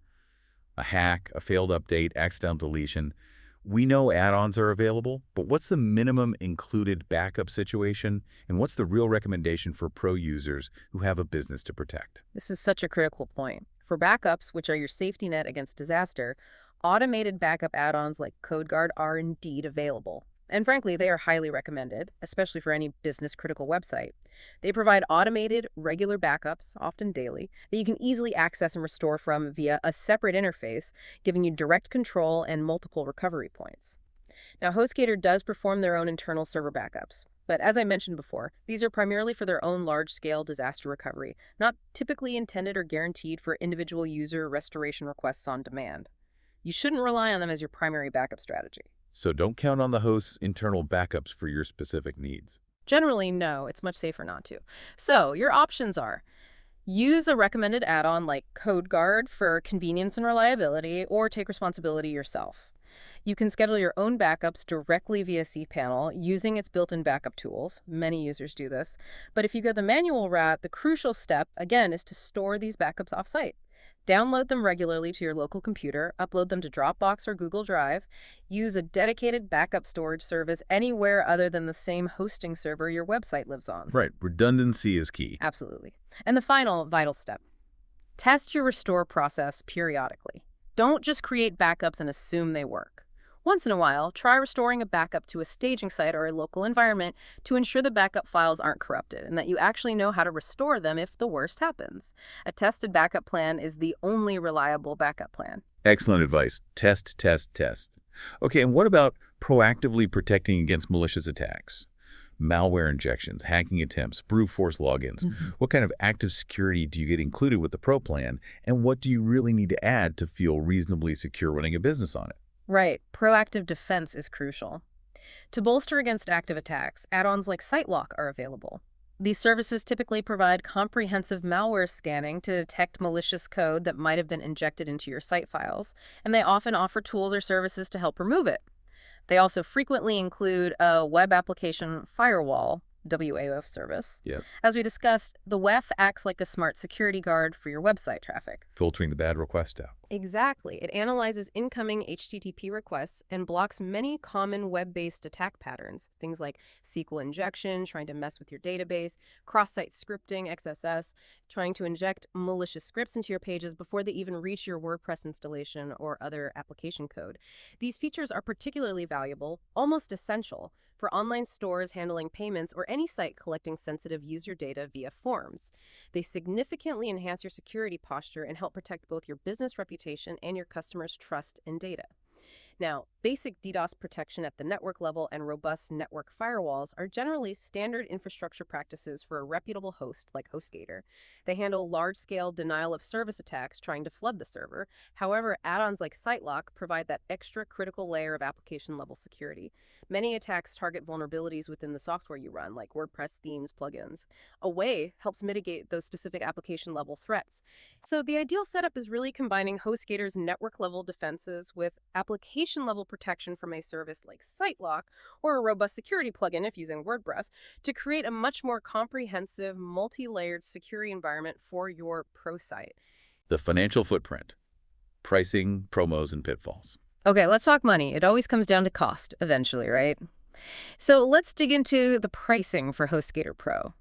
A hack, a failed update, accidental deletion. We know add-ons are available, but what's the minimum included backup situation, and what's the real recommendation for pro users who have a business to protect? This is such a critical point. For backups, which are your safety net against disaster, automated backup add-ons like CodeGuard are indeed available. And frankly, they are highly recommended, especially for any business-critical website. They provide automated, regular backups, often daily, that you can easily access and restore from via a separate interface, giving you direct control and multiple recovery points. Now, HostGator does perform their own internal server backups, but as I mentioned before, these are primarily for their own large-scale disaster recovery, not typically intended or guaranteed for individual user restoration requests on demand. You shouldn't rely on them as your primary backup strategy. So don't count on the host's internal backups for your specific needs. Generally, no, it's much safer not to. So your options are: use a recommended add-on like CodeGuard for convenience and reliability, or take responsibility yourself. You can schedule your own backups directly via cPanel using its built-in backup tools. Many users do this. But if you go the manual route, the crucial step, again, is to store these backups off-site. Download them regularly to your local computer, upload them to Dropbox or Google Drive, use a dedicated backup storage service anywhere other than the same hosting server your website lives on. Right, redundancy is key. Absolutely. And the final vital step: test your restore process periodically. Don't just create backups and assume they work. Once in a while, try restoring a backup to a staging site or a local environment to ensure the backup files aren't corrupted and that you actually know how to restore them if the worst happens. A tested backup plan is the only reliable backup plan. Excellent advice. Test, test, test. Okay, and what about proactively protecting against malicious attacks? Malware injections, hacking attempts, brute force logins. What kind of active security do you get included with the Pro Plan, and what do you really need to add to feel reasonably secure running a business on it? Right. Proactive defense is crucial. To bolster against active attacks, add-ons like SiteLock are available. These services typically provide comprehensive malware scanning to detect malicious code that might have been injected into your site files, and they often offer tools or services to help remove it. They also frequently include a web application firewall, WAF service. Yep. As we discussed, the WAF acts like a smart security guard for your website traffic. Filtering the bad request out. Exactly. It analyzes incoming HTTP requests and blocks many common web-based attack patterns, things like SQL injection, trying to mess with your database, cross-site scripting, XSS, trying to inject malicious scripts into your pages before they even reach your WordPress installation or other application code. These features are particularly valuable, almost essential, for online stores handling payments or any site collecting sensitive user data via forms. They significantly enhance your security posture and help protect both your business reputation and your customers' trust in data. Now, basic DDoS protection at the network level and robust network firewalls are generally standard infrastructure practices for a reputable host like HostGator. They handle large-scale denial-of-service attacks trying to flood the server. However, add-ons like SiteLock provide that extra critical layer of application-level security. Many attacks target vulnerabilities within the software you run, like WordPress themes, plugins. Away helps mitigate those specific application-level threats. So the ideal setup is really combining HostGator's network-level defenses with application-level protection from a service like SiteLock or a robust security plugin if using WordPress to create a much more comprehensive, multi-layered security environment for your pro site. The financial footprint. Pricing, promos, and pitfalls. Okay, let's talk money. It always comes down to cost eventually, right? So let's dig into the pricing for HostGator Pro.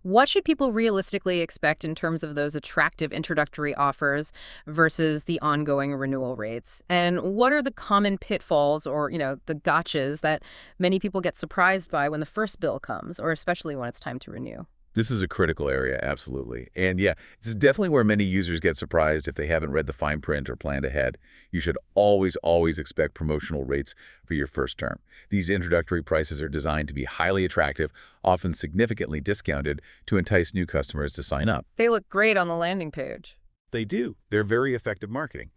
What should people realistically expect in terms of those attractive introductory offers versus the ongoing renewal rates? And what are the common pitfalls or, the gotchas that many people get surprised by when the first bill comes, or especially when it's time to renew? This is a critical area, absolutely. And yeah, it's definitely where many users get surprised if they haven't read the fine print or planned ahead. You should always expect promotional rates for your first term. These introductory prices are designed to be highly attractive, often significantly discounted, to entice new customers to sign up. They look great on the landing page. They do. They're very effective marketing.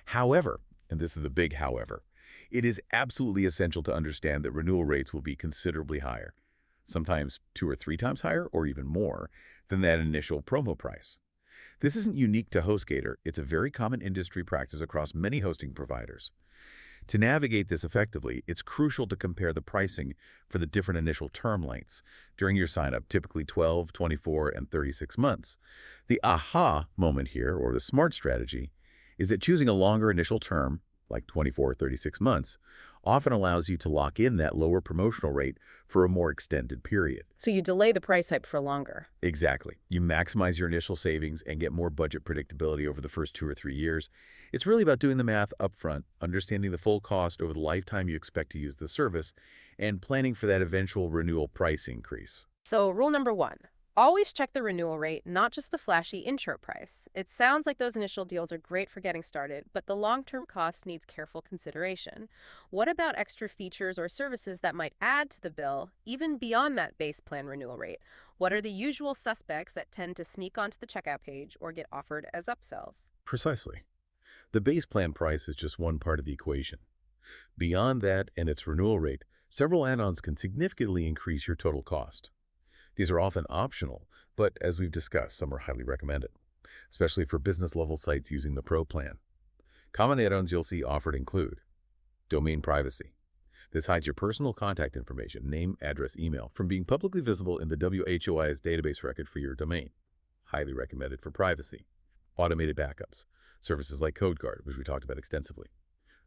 However, and this is the big however, it is absolutely essential to understand that renewal rates will be considerably higher. Sometimes 2 or 3 times higher or even more than that initial promo price. This isn't unique to HostGator. It's a very common industry practice across many hosting providers. To navigate this effectively, it's crucial to compare the pricing for the different initial term lengths during your sign-up, typically 12, 24, and 36 months. The aha moment here, or the smart strategy, is that choosing a longer initial term, like 24 or 36 months, often allows you to lock in that lower promotional rate for a more extended period. So you delay the price hike for longer. Exactly. You maximize your initial savings and get more budget predictability over the first 2 or 3 years. It's really about doing the math upfront, understanding the full cost over the lifetime you expect to use the service, and planning for that eventual renewal price increase. So rule number 1. Always check the renewal rate, not just the flashy intro price. It sounds like those initial deals are great for getting started, but the long-term cost needs careful consideration. What about extra features or services that might add to the bill, even beyond that base plan renewal rate? What are the usual suspects that tend to sneak onto the checkout page or get offered as upsells? Precisely. The base plan price is just one part of the equation. Beyond that and its renewal rate, several add-ons can significantly increase your total cost. These are often optional, but as we've discussed, some are highly recommended, especially for business-level sites using the Pro Plan. Common add-ons you'll see offered include domain privacy. This hides your personal contact information, name, address, email, from being publicly visible in the WHOI's database record for your domain. Highly recommended for privacy. Automated backups. Services like CodeGuard, which we talked about extensively.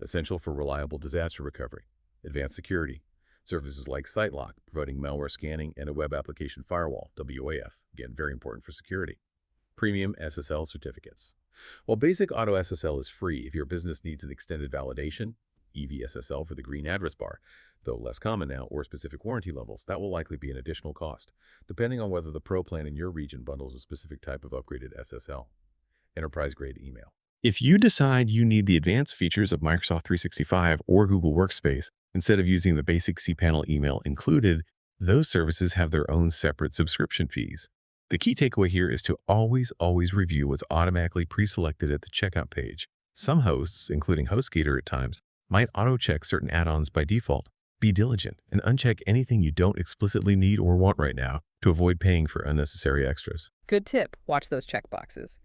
Essential for reliable disaster recovery. Advanced security. Services like SiteLock, providing malware scanning, and a web application firewall, WAF, again, very important for security. Premium SSL certificates. While basic auto SSL is free, if your business needs an extended validation, EVSSL for the green address bar, though less common now, or specific warranty levels, that will likely be an additional cost, depending on whether the Pro Plan in your region bundles a specific type of upgraded SSL. Enterprise-grade email. If you decide you need the advanced features of Microsoft 365 or Google Workspace, instead of using the basic cPanel email included, those services have their own separate subscription fees. The key takeaway here is to always review what's automatically pre-selected at the checkout page. Some hosts, including HostGator at times, might auto-check certain add-ons by default. Be diligent and uncheck anything you don't explicitly need or want right now. to avoid paying for unnecessary extras. Good tip. Watch those checkboxes.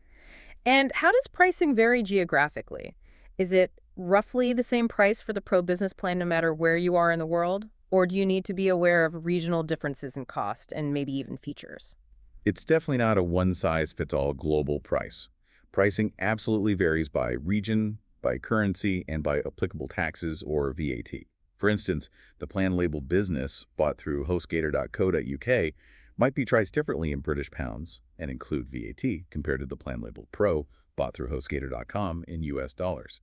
And how does pricing vary geographically? Is it roughly the same price for the Pro Business Plan no matter where you are in the world? Or do you need to be aware of regional differences in cost and maybe even features? It's definitely not a one-size-fits-all global price. Pricing absolutely varies by region, by currency, and by applicable taxes or VAT. For instance, the plan labeled Business, bought through HostGator.co.uk, might be priced differently in British pounds and include VAT compared to the plan labeled Pro, bought through HostGator.com in US dollars.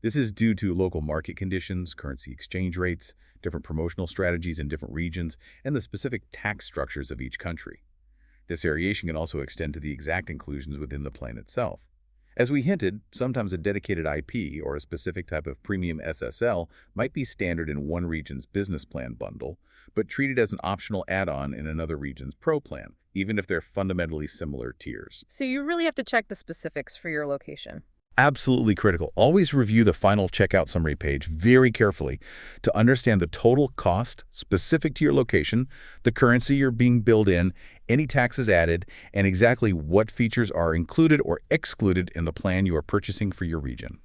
This is due to local market conditions, currency exchange rates, different promotional strategies in different regions, and the specific tax structures of each country. This variation can also extend to the exact inclusions within the plan itself. As we hinted, sometimes a dedicated IP or a specific type of premium SSL might be standard in one region's business plan bundle, but treated as an optional add-on in another region's Pro plan, even if they're fundamentally similar tiers. So you really have to check the specifics for your location. Absolutely critical. Always review the final checkout summary page very carefully to understand the total cost specific to your location, the currency you're being billed in, any taxes added, and exactly what features are included or excluded in the plan you are purchasing for your region.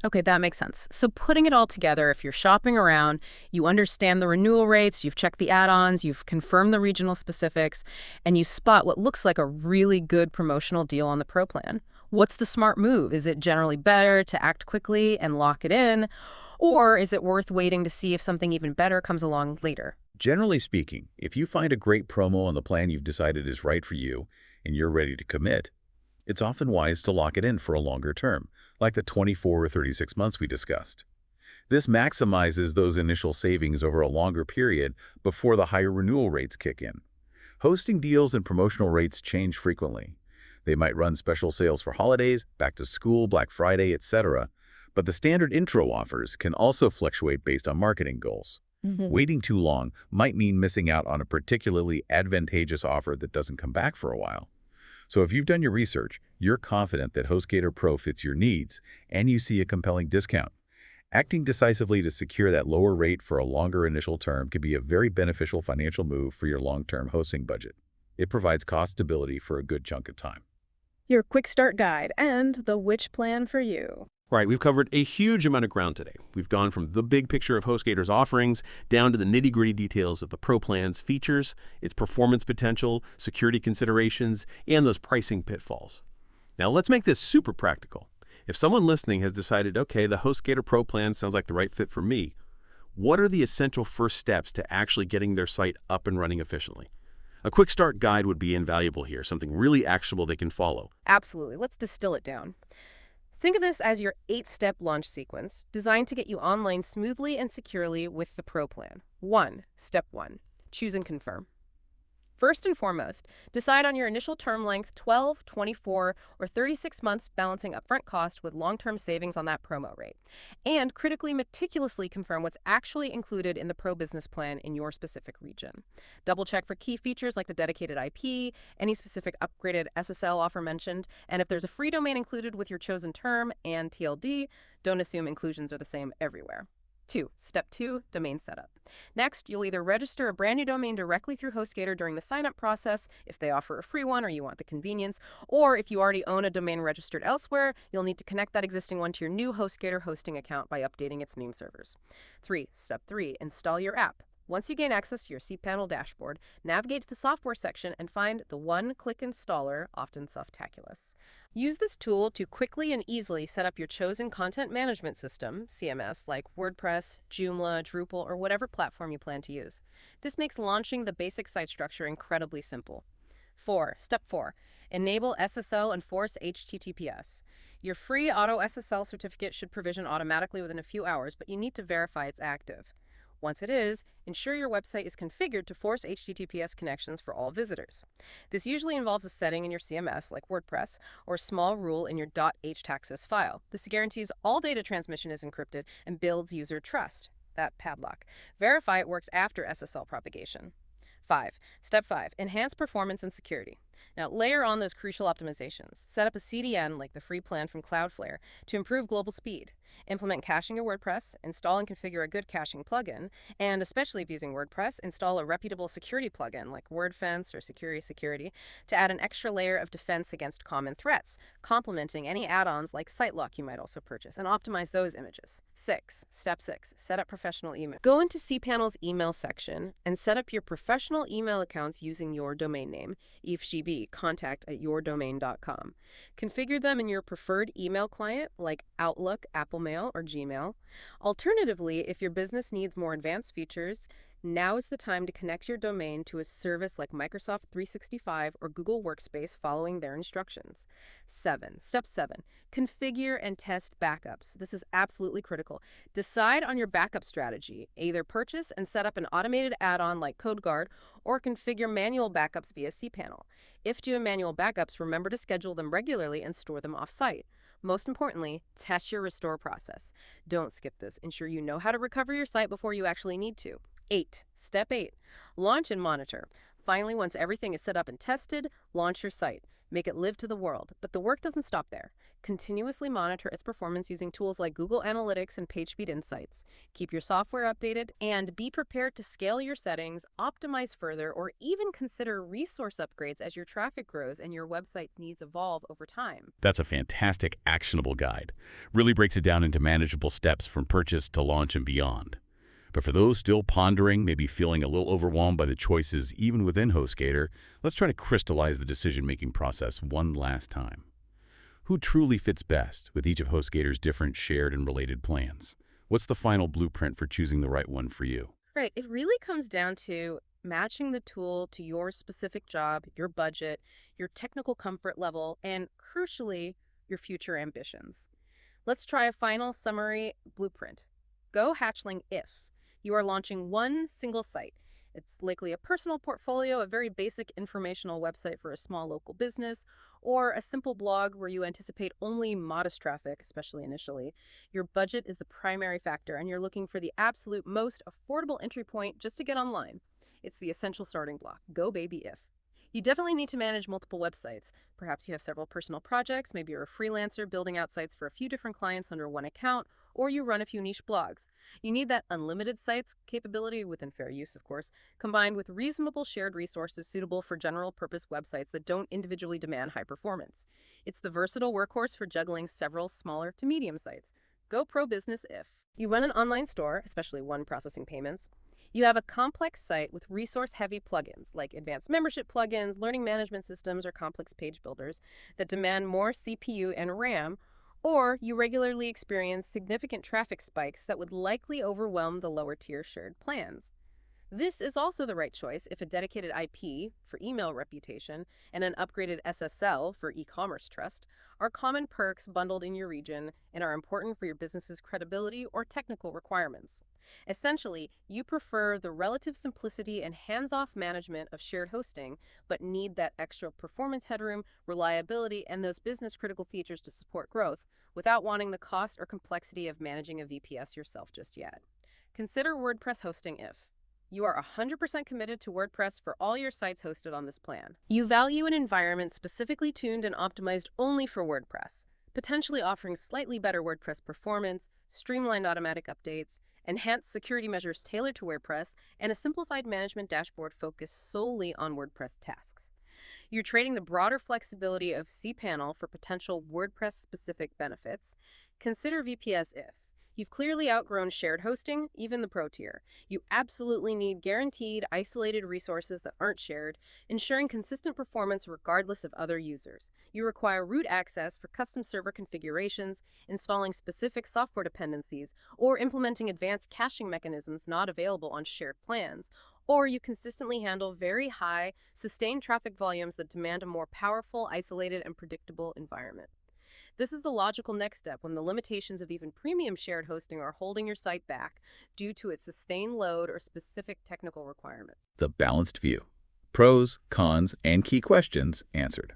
Okay, that makes sense. So putting it all together, if you're shopping around, you understand the renewal rates, you've checked the add-ons, you've confirmed the regional specifics, and you spot what looks like a really good promotional deal on the Pro plan. What's the smart move? Is it generally better to act quickly and lock it in? Or is it worth waiting to see if something even better comes along later? Generally speaking, if you find a great promo on the plan you've decided is right for you and you're ready to commit, it's often wise to lock it in for a longer term, like the 24 or 36 months we discussed. This maximizes those initial savings over a longer period before the higher renewal rates kick in. Hosting deals and promotional rates change frequently. They might run special sales for holidays, back to school, Black Friday, etc. But the standard intro offers can also fluctuate based on marketing goals. Waiting too long might mean missing out on a particularly advantageous offer that doesn't come back for a while. So if you've done your research, you're confident that HostGator Pro fits your needs, and you see a compelling discount. Acting decisively to secure that lower rate for a longer initial term can be a very beneficial financial move for your long-term hosting budget. It provides cost stability for a good chunk of time. Your quick start guide and the which plan for you. Right, we've covered a huge amount of ground today. We've gone from the big picture of HostGator's offerings down to the nitty-gritty details of the Pro plan's features, its performance potential, security considerations, and those pricing pitfalls. Now let's make this super practical. If someone listening has decided, okay, the HostGator Pro plan sounds like the right fit for me, what are the essential first steps to actually getting their site up and running efficiently? A quick start guide would be invaluable here, something really actionable they can follow. Absolutely. Let's distill it down. Think of this as your 8-step launch sequence designed to get you online smoothly and securely with the Pro plan. Step 1. Choose and confirm. First and foremost, decide on your initial term length, 12, 24, or 36 months, balancing upfront cost with long-term savings on that promo rate. And critically, meticulously confirm what's actually included in the Pro Business Plan in your specific region. Double-check for key features like the dedicated IP, any specific upgraded SSL offer mentioned, and if there's a free domain included with your chosen term and TLD, don't assume inclusions are the same everywhere. Step 2, domain setup. Next, you'll either register a brand new domain directly through HostGator during the sign-up process if they offer a free one or you want the convenience, or if you already own a domain registered elsewhere, you'll need to connect that existing one to your new HostGator hosting account by updating its name servers. Step 3, install your app. Once you gain access to your cPanel dashboard, navigate to the software section and find the one-click installer, often Softaculous. Use this tool to quickly and easily set up your chosen content management system, CMS, like WordPress, Joomla, Drupal, or whatever platform you plan to use. This makes launching the basic site structure incredibly simple. Step 4, enable SSL and force HTTPS. Your free Auto SSL certificate should provision automatically within a few hours, but you need to verify it's active. Once it is, ensure your website is configured to force HTTPS connections for all visitors. This usually involves a setting in your CMS, like WordPress, or a small rule in your .htaccess file. This guarantees all data transmission is encrypted and builds user trust, that padlock. Verify it works after SSL propagation. Step 5, enhance performance and security. Now, layer on those crucial optimizations. Set up a CDN like the free plan from Cloudflare to improve global speed. Implement caching in WordPress, install and configure a good caching plugin, and especially if using WordPress, install a reputable security plugin like WordFence or Security to add an extra layer of defense against common threats, complementing any add-ons like SiteLock you might also purchase, and optimize those images. Step 6, set up professional email. Go into cPanel's email section and set up your professional email accounts using your domain name, ifgb, contact@yourdomain.com. Configure them in your preferred email client like Outlook, Apple Mail, or Gmail. Alternatively, if your business needs more advanced features, now is the time to connect your domain to a service like Microsoft 365 or Google Workspace following their instructions. Step 7, configure and test backups. This is absolutely critical. Decide on your backup strategy. Either purchase and set up an automated add-on like CodeGuard or configure manual backups via cPanel. If doing manual backups, remember to schedule them regularly and store them off-site. Most importantly, test your restore process. Don't skip this. Ensure you know how to recover your site before you actually need to. Step 8, launch and monitor. Finally, once everything is set up and tested, launch your site. Make it live to the world. But the work doesn't stop there. Continuously monitor its performance using tools like Google Analytics and PageSpeed Insights. Keep your software updated and be prepared to scale your settings, optimize further, or even consider resource upgrades as your traffic grows and your website's needs evolve over time. That's a fantastic, actionable guide. Really breaks it down into manageable steps from purchase to launch and beyond. But for those still pondering, maybe feeling a little overwhelmed by the choices even within HostGator, let's try to crystallize the decision-making process one last time. Who truly fits best with each of HostGator's different shared and related plans? What's the final blueprint for choosing the right one for you? Right. It really comes down to matching the tool to your specific job, your budget, your technical comfort level, and crucially, your future ambitions. Let's try a final summary blueprint. Go hatchling if you are launching one single site. It's likely a personal portfolio, a very basic informational website for a small local business, or a simple blog where you anticipate only modest traffic, especially initially. Your budget is the primary factor, and you're looking for the absolute most affordable entry point just to get online. It's the essential starting block. Go baby if. You definitely need to manage multiple websites. Perhaps you have several personal projects, maybe you're a freelancer building out sites for a few different clients under one account, or you run a few niche blogs. You need that unlimited sites capability, within fair use of course, combined with reasonable shared resources suitable for general purpose websites that don't individually demand high performance. It's the versatile workhorse for juggling several smaller to medium sites. Go pro business if you run an online store, especially one processing payments. You have a complex site with resource-heavy plugins like advanced membership plugins, learning management systems, or complex page builders that demand more CPU and RAM, or you regularly experience significant traffic spikes that would likely overwhelm the lower-tier shared plans. This is also the right choice if a dedicated IP for email reputation and an upgraded SSL for e-commerce trust are common perks bundled in your region and are important for your business's credibility or technical requirements. Essentially, you prefer the relative simplicity and hands-off management of shared hosting, but need that extra performance headroom, reliability, and those business-critical features to support growth without wanting the cost or complexity of managing a VPS yourself just yet. Consider WordPress hosting if you are 100% committed to WordPress for all your sites hosted on this plan. You value an environment specifically tuned and optimized only for WordPress, potentially offering slightly better WordPress performance, streamlined automatic updates, enhanced security measures tailored to WordPress, and a simplified management dashboard focused solely on WordPress tasks. You're trading the broader flexibility of cPanel for potential WordPress-specific benefits. Consider VPS if you've clearly outgrown shared hosting, even the Pro tier. You absolutely need guaranteed, isolated resources that aren't shared, ensuring consistent performance regardless of other users. You require root access for custom server configurations, installing specific software dependencies, or implementing advanced caching mechanisms not available on shared plans. Or you consistently handle very high, sustained traffic volumes that demand a more powerful, isolated, and predictable environment. This is the logical next step when the limitations of even premium shared hosting are holding your site back due to its sustained load or specific technical requirements. The balanced view. Pros, cons, and key questions answered.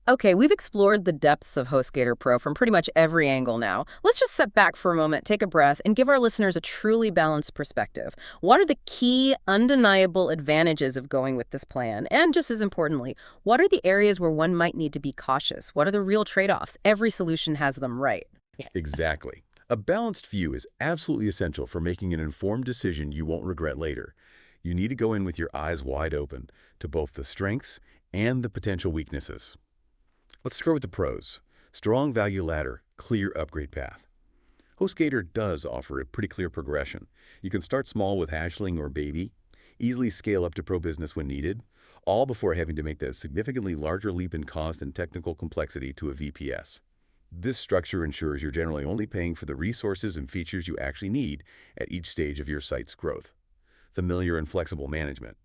Okay, we've explored the depths of HostGator Pro from pretty much every angle now. Let's just step back for a moment, take a breath, and give our listeners a truly balanced perspective. What are the key, undeniable advantages of going with this plan? And just as importantly, what are the areas where one might need to be cautious? What are the real trade-offs? Every solution has them, right? Exactly. A balanced view is absolutely essential for making an informed decision you won't regret later. You need to go in with your eyes wide open to both the strengths and the potential weaknesses. Let's start with the pros. Strong value ladder, clear upgrade path. HostGator does offer a pretty clear progression. You can start small with Hashling or Baby, easily scale up to Pro Business when needed, all before having to make that significantly larger leap in cost and technical complexity to a VPS. This structure ensures you're generally only paying for the resources and features you actually need at each stage of your site's growth. Familiar and flexible management.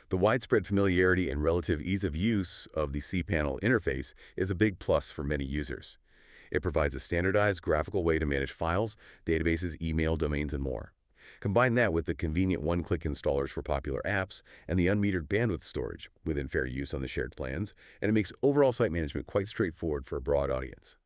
The widespread familiarity and relative ease of use of the cPanel interface is a big plus for many users. It provides a standardized graphical way to manage files, databases, email, domains, and more. Combine that with the convenient one-click installers for popular apps and the unmetered bandwidth storage within fair use on the shared plans, and it makes overall site management quite straightforward for a broad audience.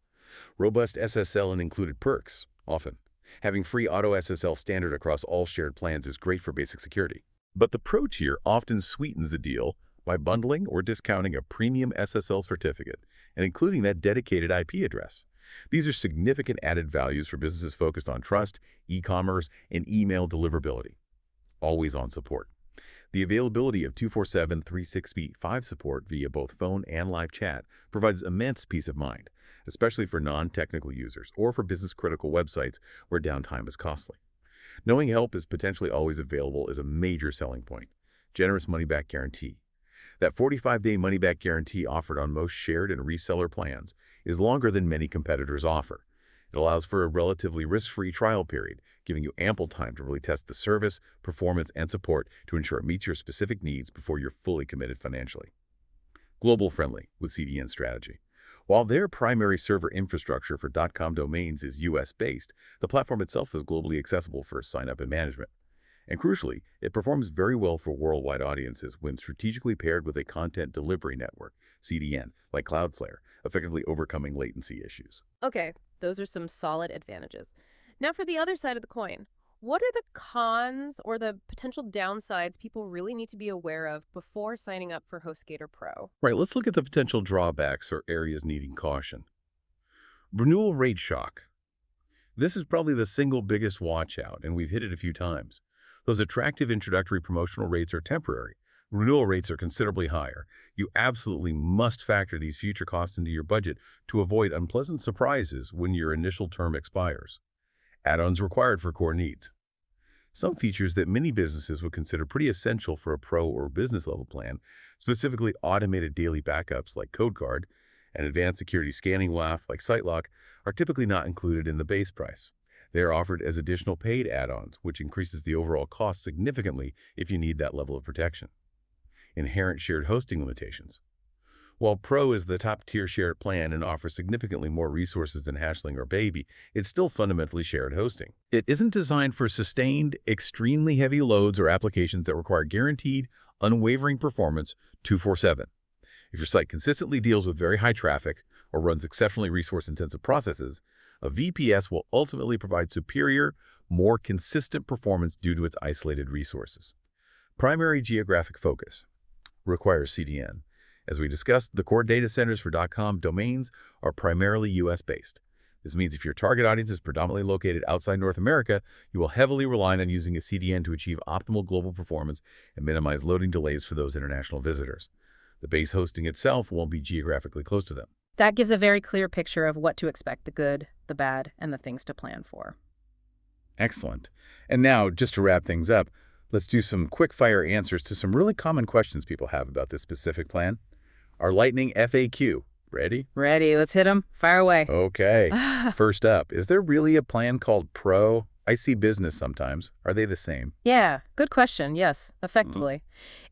Robust SSL and included perks, often. Having free auto SSL standard across all shared plans is great for basic security. But the Pro tier often sweetens the deal by bundling or discounting a premium SSL certificate and including that dedicated IP address. These are significant added values for businesses focused on trust, e-commerce, and email deliverability. Always on support. The availability of 24/7, 365 support via both phone and live chat provides immense peace of mind, especially for non-technical users or for business-critical websites where downtime is costly. Knowing help is potentially always available is a major selling point. Generous money-back guarantee. That 45-day money-back guarantee offered on most shared and reseller plans is longer than many competitors offer. It allows for a relatively risk-free trial period, giving you ample time to really test the service, performance, and support to ensure it meets your specific needs before you're fully committed financially. Global friendly with CDN strategy. While their primary server infrastructure for .com domains is US-based, the platform itself is globally accessible for sign-up and management. And crucially, it performs very well for worldwide audiences when strategically paired with a content delivery network, CDN, like Cloudflare, effectively overcoming latency issues. Okay, those are some solid advantages. Now for the other side of the coin. What are the cons or the potential downsides people really need to be aware of before signing up for HostGator Pro? Right, let's look at the potential drawbacks or areas needing caution. Renewal rate shock. This is probably the single biggest watch out, and we've hit it a few times. Those attractive introductory promotional rates are temporary. Renewal rates are considerably higher. You absolutely must factor these future costs into your budget to avoid unpleasant surprises when your initial term expires. Add-ons required for core needs. Some features that many businesses would consider pretty essential for a pro or business level plan, specifically automated daily backups like CodeGuard and advanced security scanning WAF like SiteLock, are typically not included in the base price. They are offered as additional paid add-ons, which increases the overall cost significantly if you need that level of protection. Inherent shared hosting limitations. While Pro is the top-tier shared plan and offers significantly more resources than Hashling or Baby, it's still fundamentally shared hosting. It isn't designed for sustained, extremely heavy loads or applications that require guaranteed, unwavering performance 24/7. If your site consistently deals with very high traffic or runs exceptionally resource-intensive processes, a VPS will ultimately provide superior, more consistent performance due to its isolated resources. Primary geographic focus requires CDN. As we discussed, the core data centers for .com domains are primarily US-based. This means if your target audience is predominantly located outside North America, you will heavily rely on using a CDN to achieve optimal global performance and minimize loading delays for those international visitors. The base hosting itself won't be geographically close to them. That gives a very clear picture of what to expect, the good, the bad, and the things to plan for. Excellent. And now, just to wrap things up, let's do some quick-fire answers to some really common questions people have about this specific plan. Our lightning FAQ. Ready? Ready. Let's hit them. Fire away. Okay. First up, is there really a plan called Pro? I see business sometimes. Are they the same? Yeah, good question. Yes, effectively.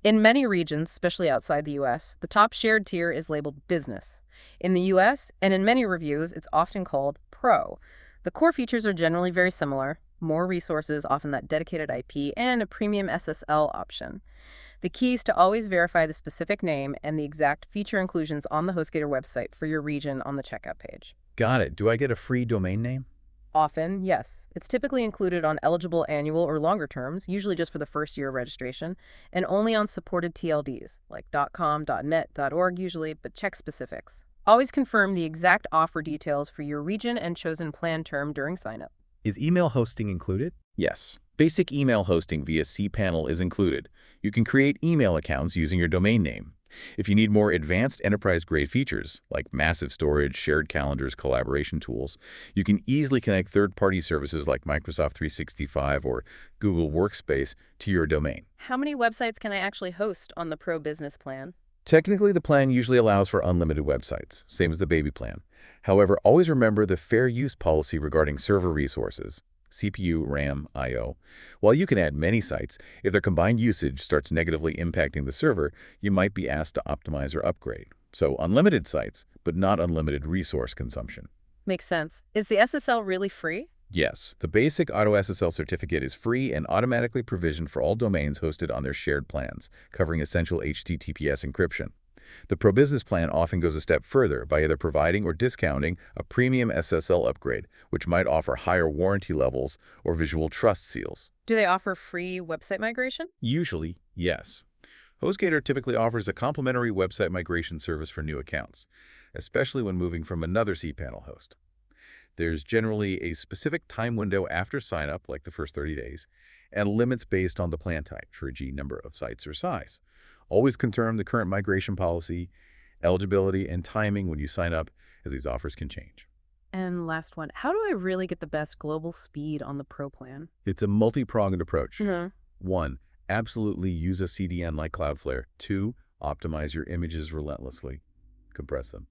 In many regions, especially outside the U.S., the top shared tier is labeled Business. In the U.S., and in many reviews, it's often called Pro. The core features are generally very similar. more resources, often that dedicated IP, and a premium SSL option. The key is to always verify the specific name and the exact feature inclusions on the HostGator website for your region on the checkout page. Got it. Do I get a free domain name? Often, yes. It's typically included on eligible annual or longer terms, usually just for the first year of registration, and only on supported TLDs, like .com, .net, .org usually, but check specifics. Always confirm the exact offer details for your region and chosen plan term during sign-up. Is email hosting included? Yes. Basic email hosting via cPanel is included. You can create email accounts using your domain name. If you need more advanced enterprise-grade features, like massive storage, shared calendars, collaboration tools, you can easily connect third-party services like Microsoft 365 or Google Workspace to your domain. How many websites can I actually host on the Pro Business plan? Technically, the plan usually allows for unlimited websites, same as the baby plan. However, always remember the fair use policy regarding server resources. CPU, RAM, I/O. While you can add many sites, if their combined usage starts negatively impacting the server, you might be asked to optimize or upgrade. So unlimited sites, but not unlimited resource consumption. Makes sense. Is the SSL really free? Yes, the basic Auto SSL certificate is free and automatically provisioned for all domains hosted on their shared plans, covering essential HTTPS encryption. The Pro Business plan often goes a step further by either providing or discounting a premium SSL upgrade, which might offer higher warranty levels or visual trust seals. Do they offer free website migration? Usually, yes. HostGator typically offers a complimentary website migration service for new accounts, especially when moving from another cPanel host. There's generally a specific time window after sign-up, like the first 30 days, and limits based on the plan type, e.g. number of sites or size. Always confirm the current migration policy, eligibility, and timing when you sign up, as these offers can change. And last one, how do I really get the best global speed on the Pro plan? It's a multi-pronged approach. Mm-hmm. 1. Absolutely use a CDN like Cloudflare. 2. Optimize your images relentlessly. Compress them.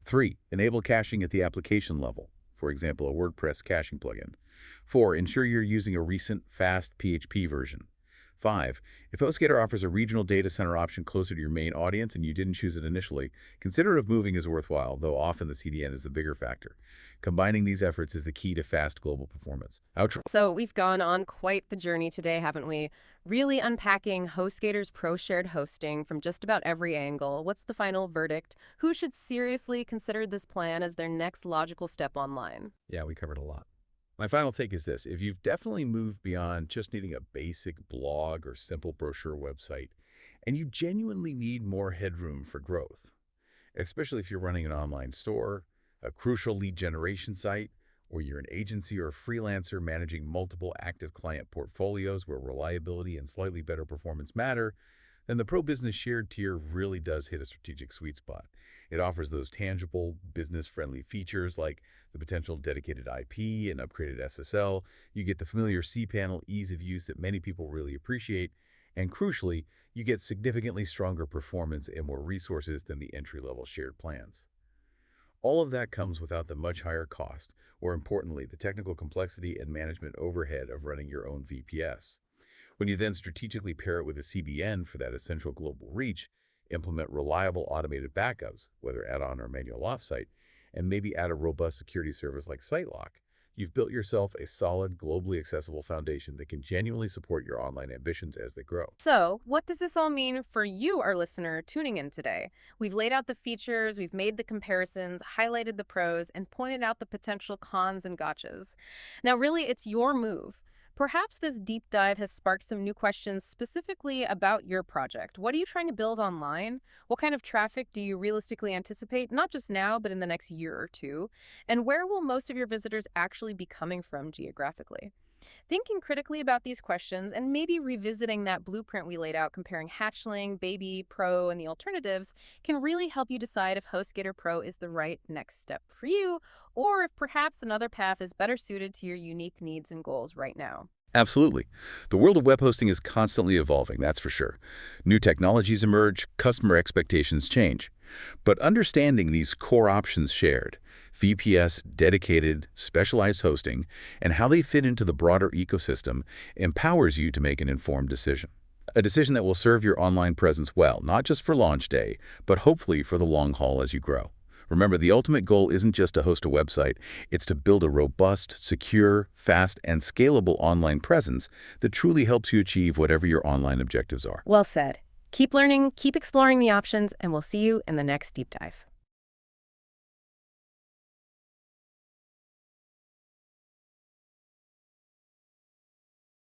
3. Enable caching at the application level. For example, a WordPress caching plugin. 4. Ensure you're using a recent, fast PHP version. 5. If HostGator offers a regional data center option closer to your main audience and you didn't choose it initially, consider if moving is worthwhile, though often the CDN is the bigger factor. Combining these efforts is the key to fast global performance. Outro. So we've gone on quite the journey today, haven't we? Really unpacking HostGator's Pro shared hosting from just about every angle. What's the final verdict? Who should seriously consider this plan as their next logical step online? Yeah, we covered a lot. My final take is this. If you've definitely moved beyond just needing a basic blog or simple brochure website, and you genuinely need more headroom for growth, especially if you're running an online store, a crucial lead generation site, or you're an agency or a freelancer managing multiple active client portfolios where reliability and slightly better performance matter, then the Pro Business Shared tier really does hit a strategic sweet spot. It offers those tangible, business-friendly features like the potential dedicated IP and upgraded SSL. You get the familiar cPanel ease of use that many people really appreciate. And crucially, you get significantly stronger performance and more resources than the entry-level shared plans. All of that comes without the much higher cost, or importantly, the technical complexity and management overhead of running your own VPS. When you then strategically pair it with a CBN for that essential global reach, implement reliable automated backups, whether add-on or manual offsite, and maybe add a robust security service like SiteLock, you've built yourself a solid, globally accessible foundation that can genuinely support your online ambitions as they grow. So, what does this all mean for you, our listener, tuning in today? We've laid out the features, we've made the comparisons, highlighted the pros, and pointed out the potential cons and gotchas. Now, really, it's your move. Perhaps this deep dive has sparked some new questions specifically about your project. What are you trying to build online? What kind of traffic do you realistically anticipate, not just now, but in the next year or two? And where will most of your visitors actually be coming from geographically? Thinking critically about these questions and maybe revisiting that blueprint we laid out comparing Hatchling, Baby, Pro, and the alternatives can really help you decide if HostGator Pro is the right next step for you, or if perhaps another path is better suited to your unique needs and goals right now. Absolutely. The world of web hosting is constantly evolving, that's for sure. New technologies emerge, customer expectations change. But understanding these core options shared, VPS, dedicated, specialized hosting, and how they fit into the broader ecosystem empowers you to make an informed decision. A decision that will serve your online presence well, not just for launch day, but hopefully for the long haul as you grow. Remember, the ultimate goal isn't just to host a website. It's to build a robust, secure, fast, and scalable online presence that truly helps you achieve whatever your online objectives are. Well said. Keep learning, keep exploring the options, and we'll see you in the next deep dive.